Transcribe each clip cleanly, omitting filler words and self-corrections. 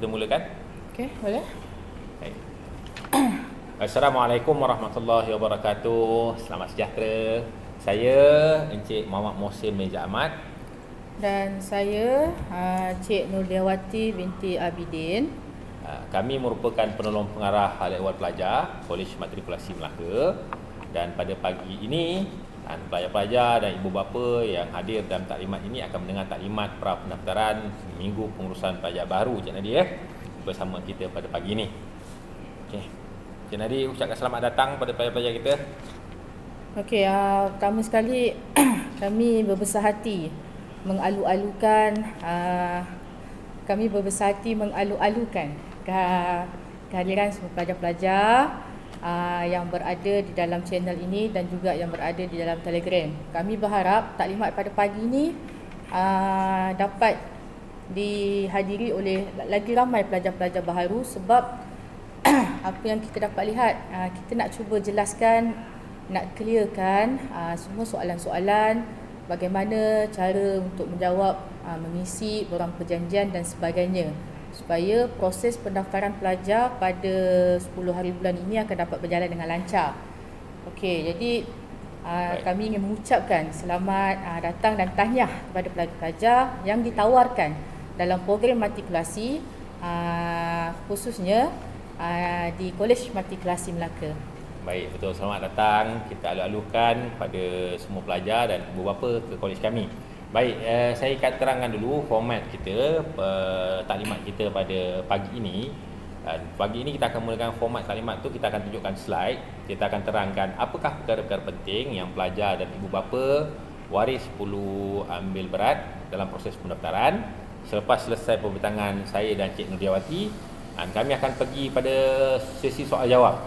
kita mulakan. Okey, boleh. Baik. Assalamualaikum warahmatullahi wabarakatuh. Selamat sejahtera. Saya Encik Muhammad Mohsin Meja Ahmad. Dan saya Cik Nurdiawati binti Abidin. Kami merupakan penolong pengarah hal ehwal pelajar Kolej Matrikulasi Melaka. Dan pada pagi ini, pelajar-pelajar dan ibu bapa yang hadir dalam taklimat ini akan mendengar taklimat pra pendaftaran Minggu Pengurusan Pelajar Baru Cik Nadia bersama kita pada pagi ini. Okey. Cik Nadia ucapkan selamat datang pada pelajar-pelajar kita. Okey, pertama sekali kami berbesar hati mengalu-alukan kehadiran semua pelajar-pelajar yang berada di dalam channel ini dan juga yang berada di dalam Telegram. Kami berharap taklimat pada pagi ini dapat dihadiri oleh lagi ramai pelajar-pelajar baharu sebab apa yang kita dapat lihat, kita nak cuba jelaskan, nak clearkan semua soalan-soalan, bagaimana cara untuk menjawab, mengisi borang perjanjian dan sebagainya, supaya proses pendaftaran pelajar pada 10 hari bulan ini akan dapat berjalan dengan lancar. Okey, jadi kami ingin mengucapkan selamat datang dan tahniah kepada pelajar-pelajar yang ditawarkan dalam program matrikulasi, khususnya di Kolej Matrikulasi Melaka. Baik, betul. Selamat datang. Kita alu-alukan pada semua pelajar dan ibu bapa ke kolej kami. Baik, saya akan terangkan dulu format kita, taklimat kita pada pagi ini. Pagi ini kita akan mulakan format taklimat tu, kita akan tunjukkan slide. Kita akan terangkan apakah perkara-perkara penting yang pelajar dan ibu bapa waris perlu ambil berat dalam proses pendaftaran. Selepas selesai pembintangan saya dan Cik Nurdiawati, kami akan pergi pada sesi soal jawab.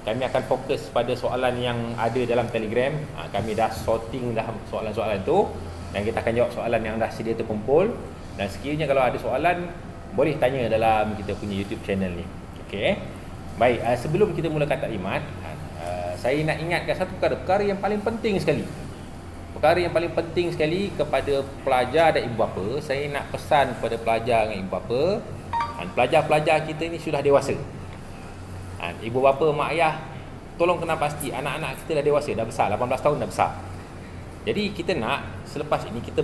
Kami akan fokus pada soalan yang ada dalam Telegram. Kami dah sorting dah soalan-soalan tu dan kita akan jawab soalan yang dah sedia terkumpul. Dan sekiranya kalau ada soalan, boleh tanya dalam kita punya YouTube channel ni. Okey. Baik, sebelum kita mulakan taklimat, saya nak ingatkan satu perkara yang paling penting sekali. Perkara yang paling penting sekali kepada pelajar dan ibu bapa, saya nak pesan kepada pelajar dan ibu bapa, pelajar-pelajar kita ni sudah dewasa. Ibu bapa, mak ayah, tolong kena pasti anak-anak kita dah dewasa, dah besar, 18 tahun dah besar. Jadi kita nak selepas ini kita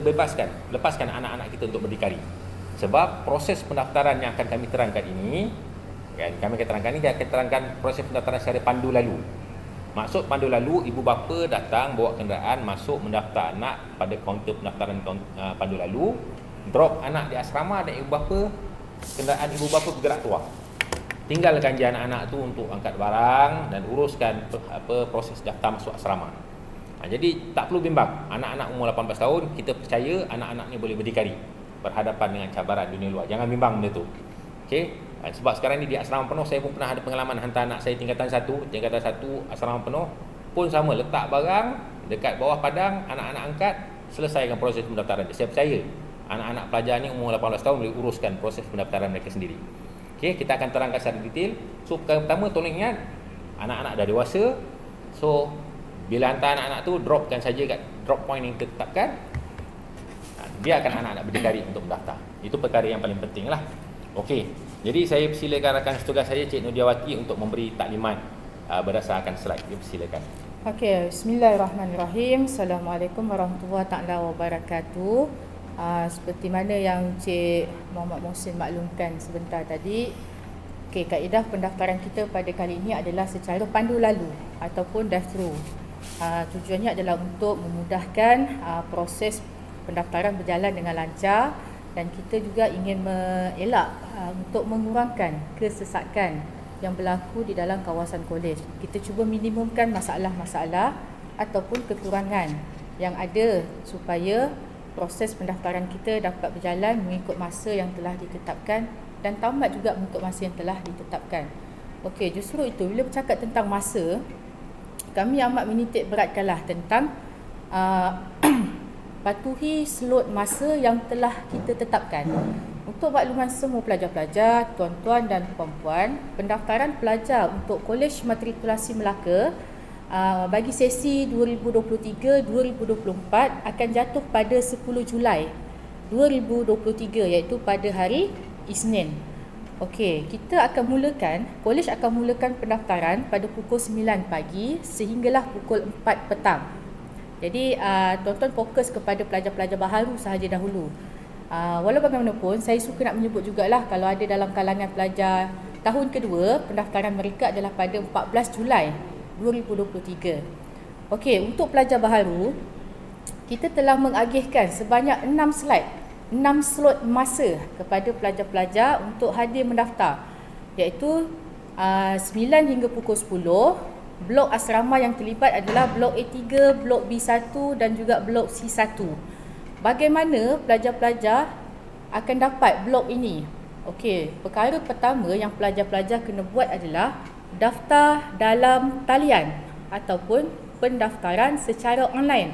lepaskan anak-anak kita untuk berdikari. Sebab proses pendaftaran yang akan kami terangkan ini, kami akan terangkan proses pendaftaran secara pandu lalu. Maksud pandu lalu, ibu bapa datang bawa kenderaan masuk mendaftar anak pada kaunter pendaftaran pandu lalu, drop anak di asrama dan ibu bapa, kenderaan ibu bapa bergerak keluar. Tinggalkan je anak-anak tu untuk angkat barang dan uruskan proses daftar masuk asrama. Jadi tak perlu bimbang. Anak-anak umur 18 tahun, kita percaya anak-anak ni boleh berdikari berhadapan dengan cabaran dunia luar. Jangan bimbang benda tu. Okey? Sebab sekarang ni di asrama penuh, saya pun pernah ada pengalaman hantar anak saya tingkatan 1 asrama penuh, pun sama, letak barang dekat bawah padang, anak-anak angkat, selesaikan proses pendaftaran. Saya percaya anak-anak pelajar ni umur 18 tahun boleh uruskan proses pendaftaran mereka sendiri. Okey, kita akan terangkan secara detail. So, perkara pertama, tolong ingat, anak-anak dah dewasa. So, bila hantar anak-anak tu, dropkan saja kat drop point yang ditetapkan. Biarkan anak-anak berdikari untuk mendaftar. Itu perkara yang paling penting lah. Okey, jadi saya persilakan rakan setugas saya, Cik Nurdiawati, untuk memberi taklimat berdasarkan slide. Persilakan. Okey, bismillahirrahmanirrahim. Assalamualaikum warahmatullahi taala wabarakatuh. Seperti mana yang Cik Muhammad Mohsin maklumkan sebentar tadi, okay, kaedah pendaftaran kita pada kali ini adalah secara pandu lalu ataupun drive-thru. Tujuannya adalah untuk memudahkan proses pendaftaran berjalan dengan lancar, dan kita juga ingin mengelak untuk mengurangkan kesesakan yang berlaku di dalam kawasan kolej. Kita cuba minimumkan masalah-masalah ataupun kekurangan yang ada supaya proses pendaftaran kita dapat berjalan mengikut masa yang telah ditetapkan dan tamat juga mengikut masa yang telah ditetapkan. Okey, justru itu bila bercakap tentang masa, kami amat menitik beratkanlah tentang patuhi slot masa yang telah kita tetapkan. Untuk makluman semua pelajar-pelajar, tuan-tuan dan puan-puan, pendaftaran pelajar untuk Kolej Matrikulasi Melaka bagi sesi 2023-2024 akan jatuh pada 10 Julai 2023, iaitu pada hari Isnin. Okey, kita akan mulakan, kolej akan mulakan pendaftaran pada pukul 9 pagi sehinggalah pukul 4 petang. Jadi tuan-tuan fokus kepada pelajar-pelajar baharu sahaja dahulu. Walau bagaimanapun, saya suka nak menyebut jugalah kalau ada dalam kalangan pelajar tahun kedua, pendaftaran mereka adalah pada 14 Julai 2023. Okey, untuk pelajar baharu, kita telah mengagihkan sebanyak 6 slot masa kepada pelajar-pelajar untuk hadir mendaftar, iaitu 9 hingga pukul 10. Blok asrama yang terlibat adalah blok A3, blok B1 dan juga blok C1. Bagaimana pelajar-pelajar akan dapat blok ini? Okey, perkara pertama yang pelajar-pelajar kena buat adalah daftar dalam talian ataupun pendaftaran secara online.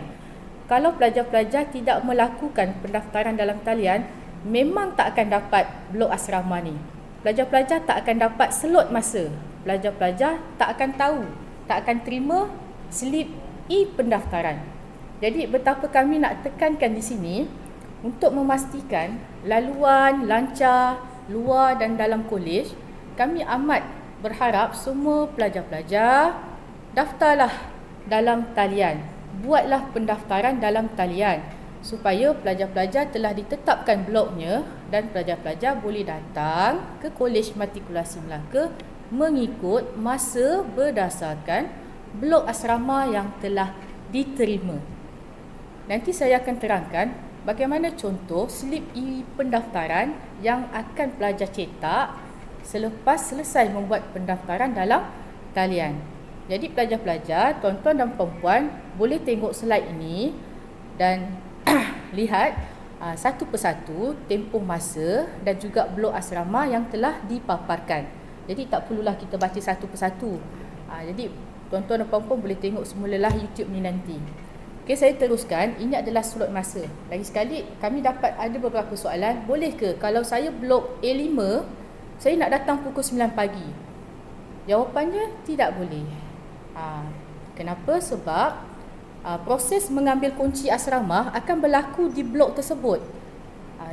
Kalau pelajar-pelajar tidak melakukan pendaftaran dalam talian, memang tak akan dapat blok asrama ni. Pelajar-pelajar tak akan dapat slot masa. Pelajar-pelajar tak akan tahu, tak akan terima slip e-pendaftaran. Jadi betapa kami nak tekankan di sini untuk memastikan laluan lancar luar dan dalam kolej, kami amat berharap semua pelajar-pelajar daftarlah dalam talian. Buatlah pendaftaran dalam talian supaya pelajar-pelajar telah ditetapkan bloknya dan pelajar-pelajar boleh datang ke Kolej Matrikulasi Melaka mengikut masa berdasarkan blok asrama yang telah diterima. Nanti saya akan terangkan bagaimana contoh slip e-pendaftaran yang akan pelajar cetak selepas selesai membuat pendaftaran dalam talian. Jadi pelajar-pelajar, tuan-tuan dan puan-puan boleh tengok slide ini dan lihat satu persatu tempoh masa dan juga blok asrama yang telah dipaparkan. Jadi tak perlulah kita baca satu persatu. Jadi tuan-tuan dan puan-puan boleh tengok semulalah YouTube ni nanti. Okey, saya teruskan. Ini adalah slot masa. Lagi sekali kami dapat ada beberapa soalan. Boleh ke kalau saya blok A5, saya nak datang pukul 9 pagi? Jawapannya tidak boleh. Kenapa? Sebab proses mengambil kunci asrama akan berlaku di blok tersebut.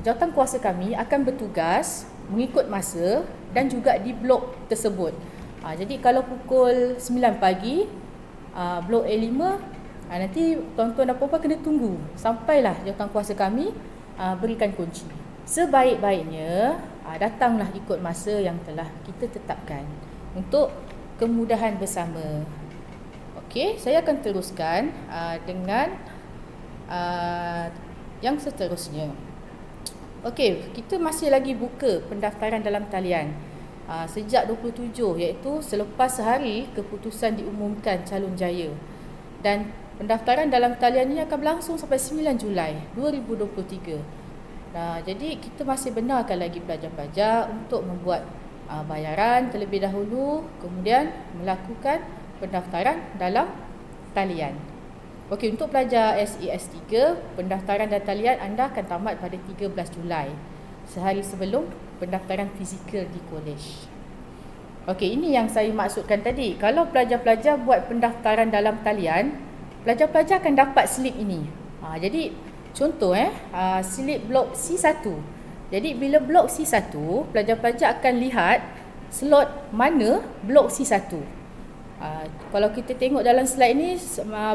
Jawatan kuasa kami akan bertugas mengikut masa dan juga di blok tersebut. Jadi kalau pukul 9 pagi blok A5, nanti tuan-tuan dan puan-puan kena tunggu sampailah jawatan kuasa kami berikan kunci. Sebaik-baiknya datanglah ikut masa yang telah kita tetapkan untuk kemudahan bersama. Okey, saya akan teruskan dengan yang seterusnya. Okey, kita masih lagi buka pendaftaran dalam talian sejak 27, iaitu selepas sehari keputusan diumumkan calon jaya. Dan pendaftaran dalam talian ini akan berlangsung sampai 9 Julai 2023. Jadi kita masih benarkan lagi pelajar-pelajar untuk membuat bayaran terlebih dahulu, kemudian melakukan pendaftaran dalam talian. Okey, untuk pelajar SES3, pendaftaran dalam talian anda akan tamat pada 13 Julai, sehari sebelum pendaftaran fizikal di kolej. Okey, ini yang saya maksudkan tadi. Kalau pelajar-pelajar buat pendaftaran dalam talian, pelajar-pelajar akan dapat slip ini. Jadi contoh slip blok C1. Jadi bila blok C1, pelajar-pelajar akan lihat slot mana blok C1. Kalau kita tengok dalam slide ni,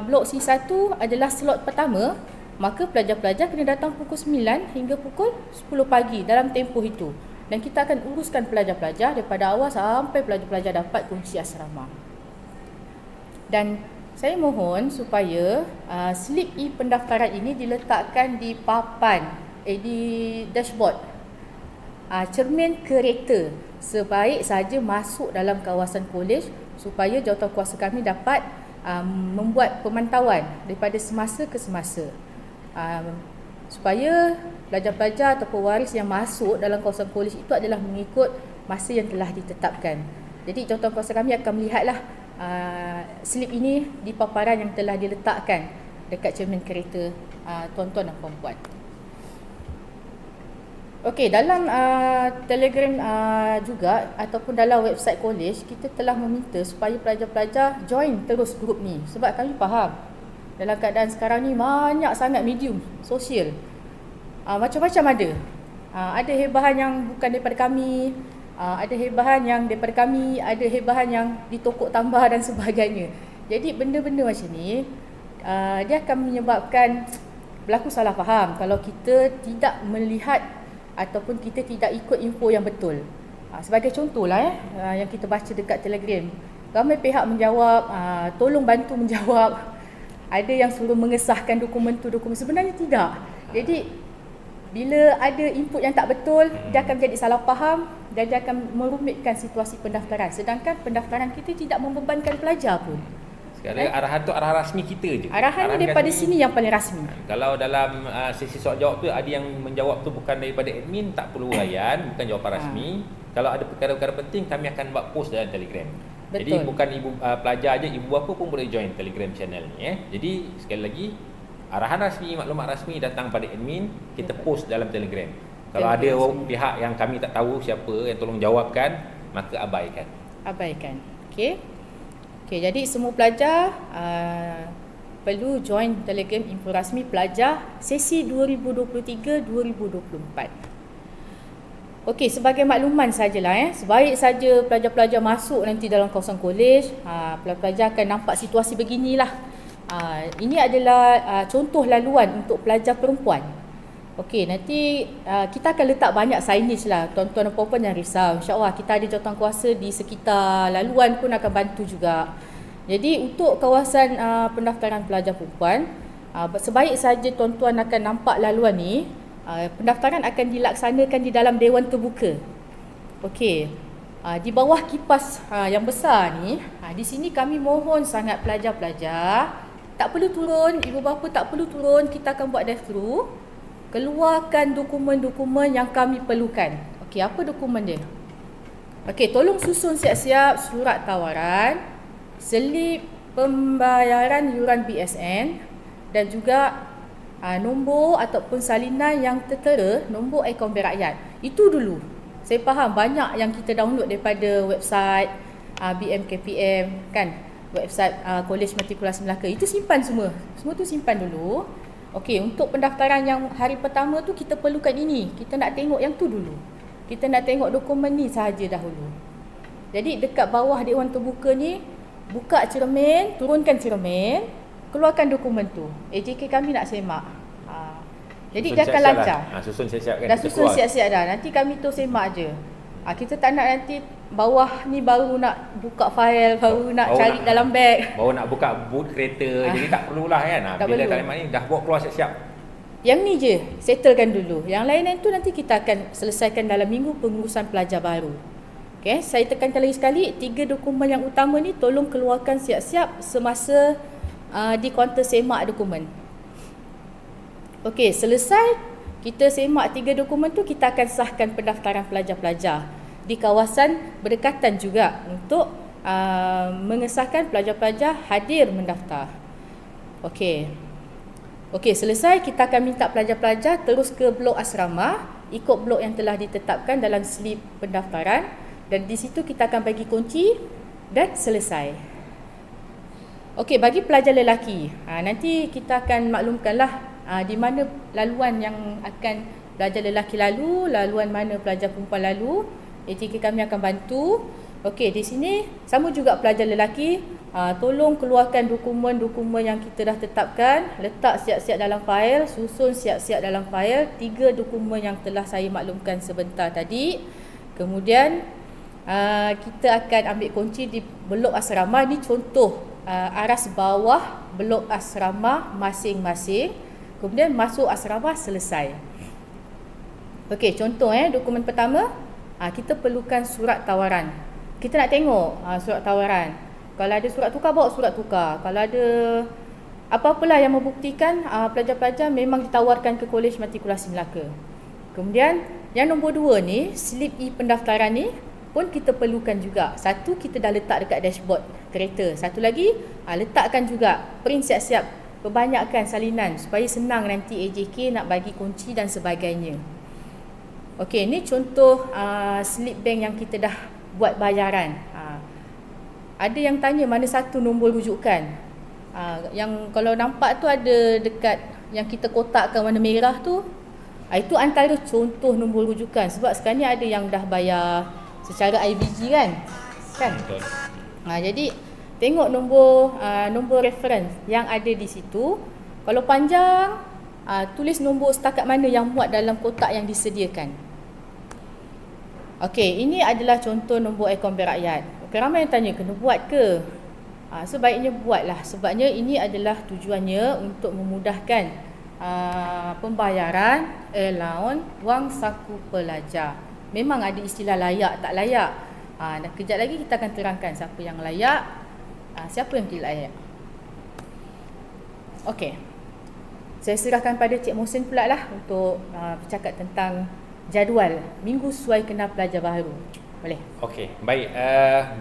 blok C1 adalah slot pertama, maka pelajar-pelajar kena datang pukul 9 hingga pukul 10 pagi dalam tempoh itu. Dan kita akan uruskan pelajar-pelajar daripada awal sampai pelajar-pelajar dapat kunci asrama. Dan saya mohon supaya slip e-pendaftaran ini diletakkan di papan, di dashboard, cermin kereta, sebaik saja masuk dalam kawasan kolej supaya jawatan kuasa kami dapat membuat pemantauan daripada semasa ke semasa, supaya pelajar-pelajar atau pewaris yang masuk dalam kawasan kolej itu adalah mengikut masa yang telah ditetapkan. Jadi jawatan kuasa kami akan melihatlah slip ini di paparan yang telah diletakkan dekat cermin kereta tuan-tuan dan puan-puan. Okey, dalam Telegram juga ataupun dalam website kolej, kita telah meminta supaya pelajar-pelajar join terus grup ni. Sebab kami faham dalam keadaan sekarang ni banyak sangat medium sosial. Macam-macam ada. Ada hebahan yang bukan daripada kami, ada hebahan yang daripada kami, ada hebahan yang ditokok tambah dan sebagainya. Jadi benda-benda macam ni dia akan menyebabkan berlaku salah faham kalau kita tidak melihat ataupun kita tidak ikut info yang betul. Sebagai contohlah yang kita baca dekat Telegram, ramai pihak menjawab, tolong bantu menjawab. Ada yang suruh mengesahkan dokumen tu, dokumen sebenarnya tidak. Jadi bila ada input yang tak betul, dia akan jadi salah faham dan dia akan merumitkan situasi pendaftaran. Sedangkan pendaftaran kita tidak membebankan pelajar pun. Sekarang arahan tu arahan rasmi kita je. Arahan daripada sini yang paling rasmi. Kalau dalam sesi soal jawab tu ada yang menjawab tu bukan daripada admin, tak perlu layan, bukan jawapan rasmi. Kalau ada perkara-perkara penting, kami akan buat post dalam Telegram. Betul. Jadi bukan ibu pelajar aja, ibu bapa pun boleh join Telegram channel ni. Jadi sekali lagi, arahan rasmi, maklumat rasmi datang pada admin, kita post dalam Telegram. Kalau ada pihak yang kami tak tahu siapa yang tolong jawabkan, maka abaikan. Abaikan. Okey. Okey, jadi semua pelajar perlu join Telegram info rasmi pelajar sesi 2023-2024. Okey, sebagai makluman sajalah sebaik saja pelajar-pelajar masuk nanti dalam kawasan kolej, pelajar akan nampak situasi beginilah. Ini adalah contoh laluan untuk pelajar perempuan. Okey, nanti kita akan letak banyak signage lah, tuan-tuan dan puan-puan jangan risau. InsyaAllah kita ada jawatankuasa di sekitar laluan pun akan bantu juga. Jadi untuk kawasan pendaftaran pelajar perempuan, sebaik saja tuan-tuan akan nampak laluan ni, pendaftaran akan dilaksanakan di dalam dewan terbuka. Okey. Di bawah kipas yang besar ni, di sini kami mohon sangat pelajar-pelajar tak perlu turun, ibu bapa tak perlu turun, kita akan buat drive-thru. Keluarkan dokumen-dokumen yang kami perlukan. Okey, apa dokumen dia? Okey, tolong susun siap-siap surat tawaran, selip pembayaran yuran BSN dan juga nombor ataupun salinan yang tertera, nombor akaun Bank Rakyat. Itu dulu. Saya faham banyak yang kita download daripada website BMKPM kan, website Kolej Matrikulasi Melaka. Itu simpan semua. Semua tu simpan dulu. Okey, untuk pendaftaran yang hari pertama tu kita perlukan ini. Kita nak tengok yang tu dulu. Kita nak tengok dokumen ni sahaja dahulu. Jadi dekat bawah dewan terbuka ni, buka cermin, turunkan cermin, keluarkan dokumen tu. AJK kami nak semak. Jadi dia akan lancar. Susun siap-siap kan. Dah susun siap-siap dah. Nanti kami tu semak je. Kita tak nak nanti bawah ni baru nak buka file, baru nak cari dalam beg. Baru nak buka boot kereta. Jadi tak perlulah kan. Bila kalimat ni dah bawa keluar siap-siap. Yang ni je, settlekan dulu. Yang lain tu nanti kita akan selesaikan dalam minggu pengurusan pelajar baru. Okay, saya tekankan lagi sekali, 3 dokumen yang utama ni tolong keluarkan siap-siap semasa di kaunter semak dokumen. Okey, selesai kita semak 3 dokumen tu, kita akan sahkan pendaftaran pelajar-pelajar di kawasan berdekatan juga untuk mengesahkan pelajar-pelajar hadir mendaftar. Okey. Okey, selesai kita akan minta pelajar-pelajar terus ke blok asrama, ikut blok yang telah ditetapkan dalam slip pendaftaran dan di situ kita akan bagi kunci dan selesai. Okey, bagi pelajar lelaki, nanti kita akan maklumkanlah di mana laluan yang akan pelajar lelaki lalu, laluan mana pelajar perempuan lalu. AJK kami akan bantu. Okey, di sini sama juga pelajar lelaki, tolong keluarkan dokumen-dokumen yang kita dah tetapkan, letak siap-siap dalam fail, susun siap-siap dalam fail 3 dokumen yang telah saya maklumkan sebentar tadi. Kemudian kita akan ambil kunci di blok asrama. Ini contoh aras bawah blok asrama masing-masing. Kemudian masuk asrama selesai. Okey, contoh dokumen pertama, kita perlukan surat tawaran. Kita nak tengok surat tawaran. Kalau ada surat tukar, bawa surat tukar. Kalau ada apa-apalah yang membuktikan pelajar-pelajar memang ditawarkan ke Kolej Matrikulasi Melaka. Kemudian yang nombor 2 ni, slip e-pendaftaran ni pun kita perlukan juga. Satu kita dah letak dekat dashboard kereta. Satu lagi letakkan juga, print siap-siap, perbanyakkan salinan supaya senang nanti AJK nak bagi kunci dan sebagainya. Okey, ni contoh slip bank yang kita dah buat bayaran. Ada yang tanya mana satu nombor rujukan. Yang kalau nampak tu ada dekat yang kita kotakkan warna merah tu, itu antara contoh nombor rujukan. Sebab sekarang ni ada yang dah bayar secara IBG kan. Betul. Jadi tengok nombor reference yang ada di situ. Kalau panjang, tulis nombor setakat mana yang muat dalam kotak yang disediakan. Okey, ini adalah contoh nombor akaun Bank Rakyat. Okay, ramai yang tanya, kena buat ke? Sebaiknya buatlah. Sebabnya ini adalah tujuannya untuk memudahkan pembayaran allowance wang saku pelajar. Memang ada istilah layak tak layak. Dan kejap lagi kita akan terangkan siapa yang layak, siapa yang tidak layak. Okey. Saya serahkan pada Cik Mohsin pula lah untuk bercakap tentang jadual minggu sesuai kenal pelajar baru. Boleh? Okey, baik.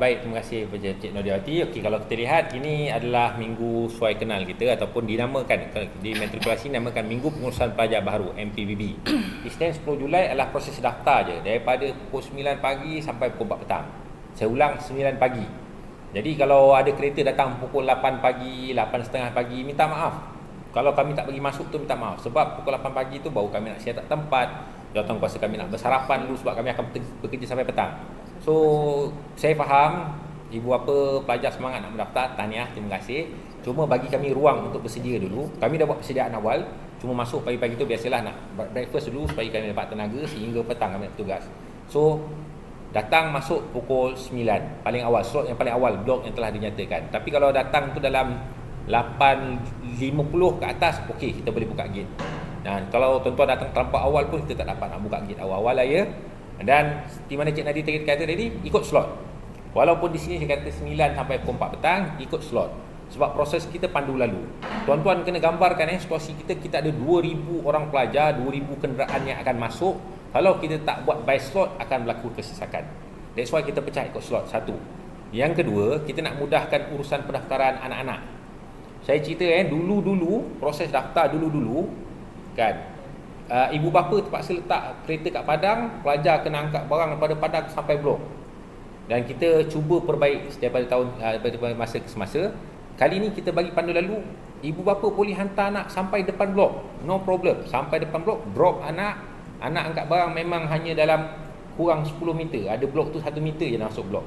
Baik, terima kasih kepada Cik Nodiawati. Okey, kalau kita lihat ini adalah minggu sesuai kenal kita ataupun dinamakan di matrikulasi dinamakan Minggu Pengurusan Pelajar Baru MPBB. Isnin 10 Julai adalah proses daftar je daripada pukul 9 pagi sampai pukul 4 petang. Saya ulang 9 pagi. Jadi kalau ada kereta datang pukul 8 pagi, 8.30 pagi, minta maaf. Kalau kami tak bagi masuk tu minta maaf sebab pukul 8 pagi tu baru kami nak siap tak tempat. Jawatankuasa kami nak bersarapan dulu sebab kami akan bekerja sampai petang. So, saya faham ibu bapa pelajar semangat nak mendaftar, tahniah, terima kasih. Cuma bagi kami ruang untuk bersedia dulu. Kami dah buat persediaan awal, cuma masuk pagi-pagi tu biasalah nak breakfast dulu supaya kami dapat tenaga sehingga petang kami nak bertugas. So, datang masuk pukul 9 paling awal, slot yang paling awal, blok yang telah dinyatakan. Tapi kalau datang tu dalam 8.50 ke atas, okey, kita boleh buka gate. Dan kalau tuan-tuan datang terlampau awal pun kita tak dapat nak buka gate awal-awal lah ya. Dan di mana Cik Nadia kata tadi, ikut slot. Walaupun di sini saya kata 9 sampai pukul 4 petang, ikut slot. Sebab proses kita pandu lalu. Tuan-tuan kena gambarkan situasi kita ada 2,000 orang pelajar, 2,000 kenderaan yang akan masuk. Kalau kita tak buat by slot, akan berlaku kesesakan. That's why kita pecah ikut slot, satu. Yang kedua, kita nak mudahkan urusan pendaftaran anak-anak. Saya cerita dulu-dulu, proses daftar dulu-dulu, kan, ibu bapa terpaksa letak kereta kat Padang, pelajar kena angkat barang daripada Padang sampai blok. Dan kita cuba perbaik daripada masa ke semasa. Kali ni kita bagi pandu lalu, ibu bapa boleh hantar anak sampai depan blok, no problem. Sampai depan blok, drop anak angkat barang memang hanya dalam kurang 10 meter. Ada blok tu 1 meter je nak masuk blok.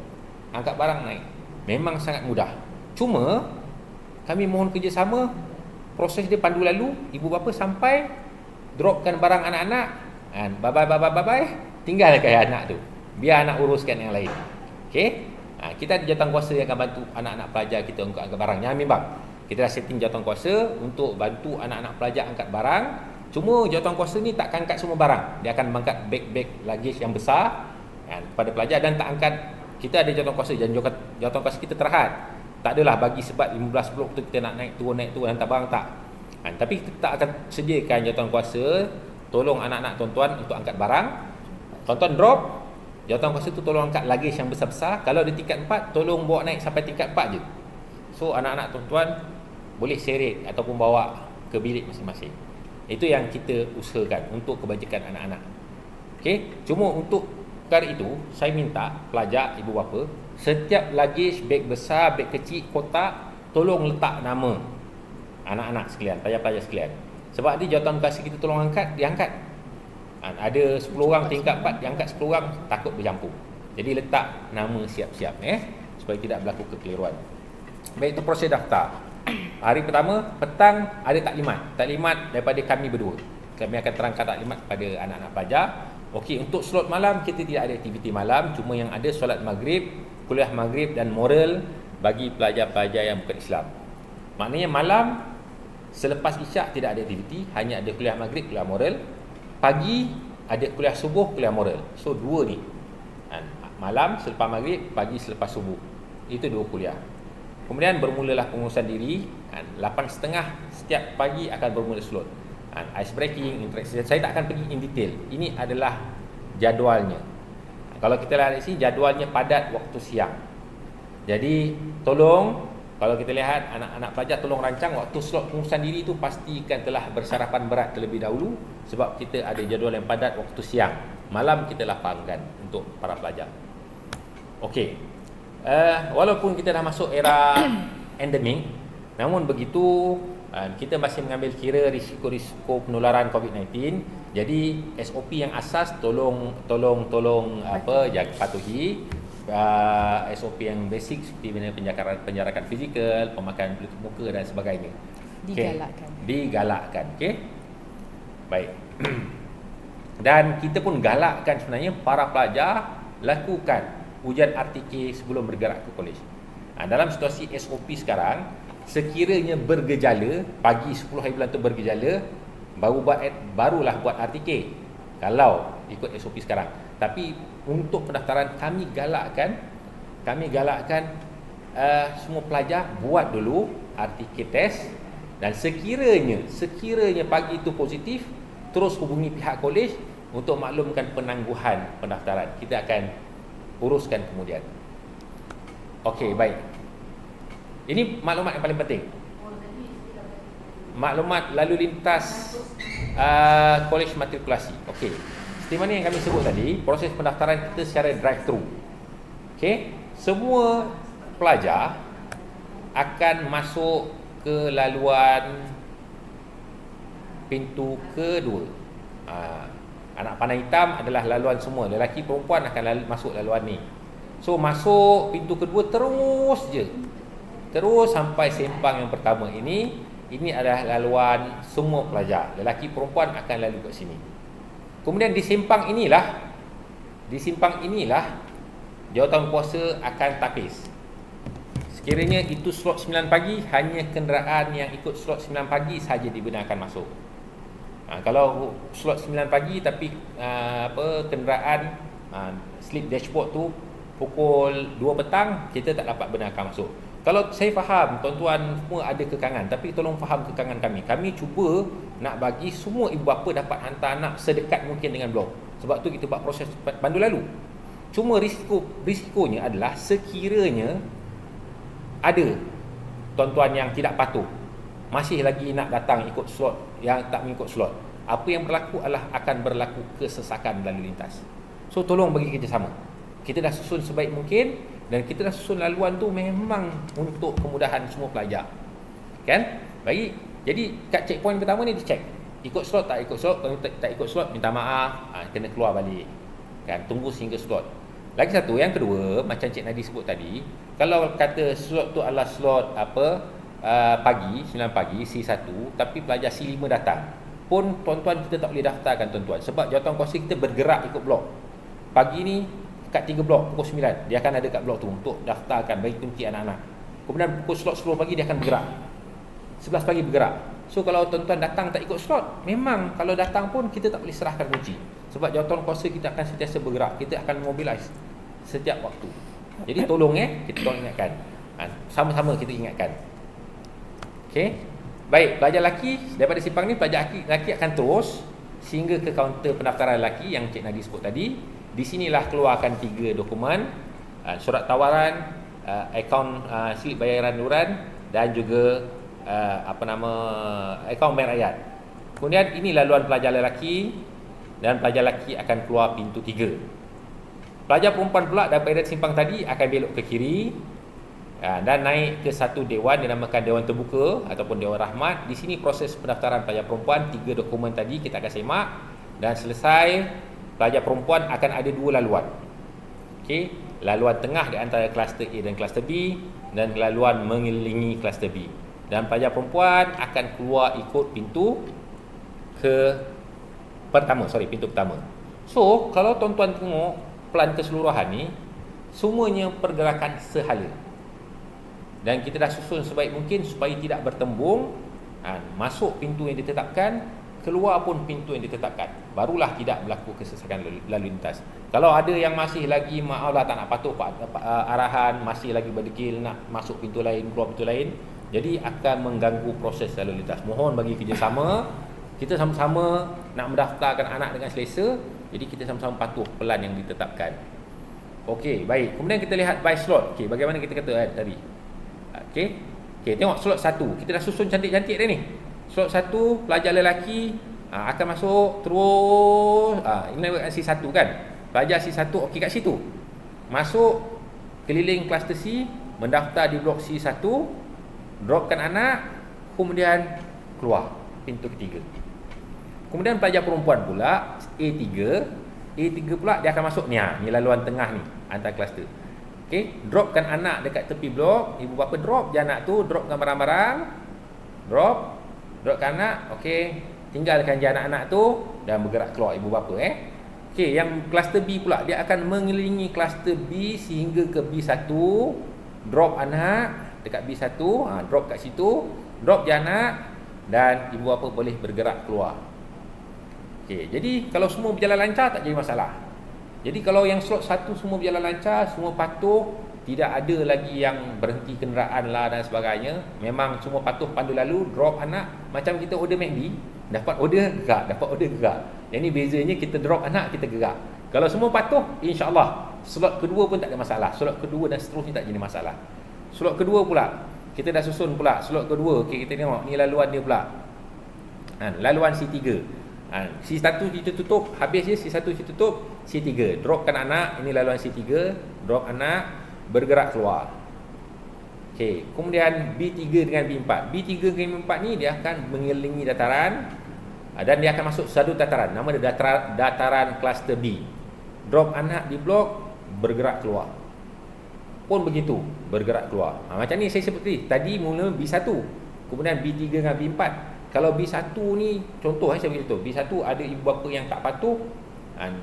Angkat barang naik. Memang sangat mudah. Cuma kami mohon kerjasama. Proses dia pandu lalu, ibu bapa sampai dropkan barang anak-anak, and bye-bye, tinggalkan anak tu. Biar anak uruskan yang lain. Okey? Kita ada jawatankuasa yang akan bantu anak-anak pelajar kita untuk angkat barang. Jangan bimbang. Kita dah setting jawatankuasa untuk bantu anak-anak pelajar angkat barang. Cuma jawatankuasa ni takkan angkat semua barang. Dia akan mengangkat beg-beg luggage yang besar pada pelajar dan tak angkat. Kita ada jawatankuasa dan jawatankuasa kita terhad. Tak adalah bagi sebab 15 blok tu kita nak naik turun hantar barang, tak. Tapi kita tak akan sediakan jawatankuasa tolong anak-anak tuan-tuan untuk angkat barang. Tuan-tuan drop, jawatankuasa tu tolong angkat luggage yang besar-besar. Kalau di tingkat 4, tolong bawa naik sampai tingkat 4 je. So anak-anak tuan-tuan boleh seret ataupun bawa ke bilik masing-masing. Itu yang kita usahakan untuk kebajikan anak-anak. Okey, cuma untuk perkara itu saya minta pelajar, ibu bapa, setiap luggage, beg besar, beg kecil, kotak, tolong letak nama anak-anak sekalian, pelajar-pelajar sekalian. Sebab dia jawatankuasa kita tolong angkat, dia angkat. Ada 10 orang tingkat 4, dia angkat 10 orang, takut bercampur. Jadi letak nama siap-siap supaya tidak berlaku kekeliruan. Baik, itu proses daftar. Hari pertama, petang ada taklimat. Taklimat daripada kami berdua. Kami akan terangkan taklimat kepada anak-anak pelajar. Okey, untuk slot malam kita tidak ada aktiviti malam, cuma yang ada solat maghrib, kuliah maghrib dan moral bagi pelajar-pelajar yang bukan Islam. Maknanya malam selepas isyak tidak ada aktiviti, hanya ada kuliah maghrib, kuliah moral. Pagi ada kuliah subuh, kuliah moral. So dua ni. Malam selepas maghrib, pagi selepas subuh. Itu dua kuliah. Kemudian bermulalah pengurusan diri. 8.30 setiap pagi akan bermula slot. Ice breaking, interaksi. Saya tak akan pergi in detail. Ini adalah jadualnya. Kalau kita lihat di sini, jadualnya padat waktu siang. Jadi tolong, kalau kita lihat anak-anak pelajar, tolong rancang waktu slot pengurusan diri itu pastikan telah bersarapan berat terlebih dahulu. Sebab kita ada jadual yang padat waktu siang. Malam kita lapangkan untuk para pelajar. Okey. Walaupun kita dah masuk era endemik, namun begitu kita masih mengambil kira risiko-risiko penularan COVID-19. Jadi SOP yang asas tolong jaga patuhi. SOP yang basic seperti mana penjarakan fizikal, pemakaian pelitup muka dan sebagainya. Digalakkan. Okey. Baik. Dan kita pun galakkan sebenarnya para pelajar lakukan ujian RTK sebelum bergerak ke kolej. Dalam situasi SOP sekarang, sekiranya bergejala, pagi 10 hari bulan tu bergejala, barulah buat RTK kalau ikut SOP sekarang. Tapi untuk pendaftaran kami galakkan semua pelajar buat dulu RTK test, dan sekiranya pagi itu positif, terus hubungi pihak kolej untuk maklumkan penangguhan pendaftaran. Kita akan uruskan kemudian. Okey, baik. Ini maklumat yang paling penting. Maklumat lalu lintas kolej matrikulasi. Okey. Seperti mana yang kami sebut tadi, proses pendaftaran kita secara drive-thru. Okey. Semua pelajar akan masuk ke laluan pintu kedua. Anak panah hitam adalah laluan semua. Lelaki perempuan akan masuk laluan ni. So masuk pintu kedua terus je. Terus sampai sempang yang pertama ini adalah laluan semua pelajar. Lelaki perempuan akan lalu kat sini. Kemudian di simpang inilah jawatankuasa akan tapis. Sekiranya itu slot 9 pagi, hanya kenderaan yang ikut slot 9 pagi sahaja dibenarkan masuk. Kalau slot 9 pagi tapi kenderaan slip dashboard tu pukul 2 petang, kita tak dapat benarkan masuk. Kalau saya faham tuan-tuan semua ada kekangan, tapi tolong faham kekangan kami. Kami cuba nak bagi semua ibu bapa dapat hantar anak sedekat mungkin dengan blok. Sebab tu kita buat proses pandu lalu. Cuma risikonya adalah sekiranya ada tuan-tuan yang tidak patuh, masih lagi nak datang ikut slot yang tak mengikut slot, apa yang berlaku adalah akan berlaku kesesakan lalu lintas. So tolong bagi kerjasama. Kita dah susun sebaik mungkin, dan kita dah susun laluan tu memang untuk kemudahan semua pelajar. Kan? Baik. Jadi kat checkpoint pertama ni dicek ikut slot tak ikut slot. Kalau tak ikut slot, minta maaf, kena keluar balik. Kan? Tunggu sehingga slot. Lagi satu, yang kedua, macam Cik Nadi sebut tadi, kalau kata slot tu adalah slot pagi, 9 pagi, C1, tapi pelajar C5 datang, pun tuan-tuan kita tak boleh daftarkan tuan-tuan, sebab jawatankuasa kita bergerak ikut blok. Pagi ni kat 3 blok pukul 9, dia akan ada kat blok tu untuk daftarkan bagi tunjuk anak-anak. Kemudian pukul slot 10 pagi dia akan bergerak, 11 pagi bergerak. So kalau tuan-tuan datang tak ikut slot, memang kalau datang pun kita tak boleh serahkan kunci, sebab jawatankuasa kita akan sentiasa bergerak, kita akan mobilize setiap waktu. Jadi tolong kita tolong ingatkan, sama-sama kita ingatkan. Okey. Baik, pelajar lelaki daripada simpang ni, pelajar lelaki akan terus sehingga ke kaunter pendaftaran lelaki yang Cik Nadi sebut tadi. Di sinilah keluarkan 3 dokumen, surat tawaran, akaun slip bayaran luaran, dan juga akaun bank rakyat. Kemudian ini laluan pelajar lelaki, dan pelajar lelaki akan keluar pintu 3. Pelajar perempuan pula daripada simpang tadi akan belok ke kiri dan naik ke satu dewan dinamakan Dewan Terbuka ataupun Dewan Rahmat. Di sini proses pendaftaran pelajar perempuan, 3 dokumen tadi kita akan semak, dan selesai pelajar perempuan akan ada 2 laluan. Okey, laluan tengah di antara kluster A dan kluster B, dan laluan mengelilingi kluster B. Dan pelajar perempuan akan keluar ikut pintu pertama. So, kalau tuan-tuan tengok plan keseluruhan ni, semuanya pergerakan sehala. Dan kita dah susun sebaik mungkin supaya tidak bertembung. Masuk pintu yang ditetapkan, keluar pun pintu yang ditetapkan, barulah tidak berlaku kesesakan lalu lintas. Kalau ada yang masih lagi maaflah tak nak patuh arahan, masih lagi berdekil nak masuk pintu lain, keluar pintu lain, jadi akan mengganggu proses lalu lintas. Mohon bagi kerjasama, kita sama-sama nak mendaftarkan anak dengan selesa. Jadi kita sama-sama patuh pelan yang ditetapkan. Okey, baik. Kemudian kita lihat by slot. Okey, bagaimana kita kata tadi. Okey, tengok slot 1. Kita dah susun cantik-cantik dah ni. Slot 1, pelajar lelaki akan masuk terus. Ini C1 kan. Pelajar C1 okey kat situ. Masuk keliling kluster C, mendaftar di blok C1, dropkan anak, kemudian keluar pintu ketiga. Kemudian pelajar perempuan pula A3 pula dia akan masuk ni laluan tengah ni antara kluster. Okey, dropkan anak dekat tepi blok, ibu bapa drop je anak tu, dropkan barang-barang, dropkan anak, okey, tinggalkan je anak-anak tu dan bergerak keluar ibu bapa Okey, yang kluster B pula dia akan mengelilingi kluster B sehingga ke B1, drop anak dekat B1, drop kat situ, drop je anak dan ibu bapa boleh bergerak keluar. Okey, jadi kalau semua berjalan lancar tak jadi masalah. Jadi kalau yang slot 1 semua berjalan lancar, semua patuh, tidak ada lagi yang berhenti kenderaan lah dan sebagainya, memang semua patuh pandu lalu, drop anak, macam kita order McD, dapat order gerak. Yang ni bezanya kita drop anak, kita gerak. Kalau semua patuh, insya-Allah slot kedua pun tak ada masalah. Slot kedua dan seterusnya tak jadi masalah. Slot kedua pula, kita dah susun pula slot kedua. Okey, kita tengok ni laluan dia pula. Laluan C3. C1 kita tutup, habis je C1 kita tutup, C3 dropkan anak, ini laluan C3, drop anak, bergerak keluar. Okey, kemudian B3 dengan B4. B3 dengan B4 ni dia akan mengelilingi dataran dan dia akan masuk satu dataran, nama dia dataran kluster B. Drop anak di blok, bergerak keluar. Pun begitu, bergerak keluar. Macam ni saya seperti tadi mula B1, kemudian B3 dengan B4. Kalau B1 ni contoh saya beritahu, B1 ada ibu bapa yang tak patuh,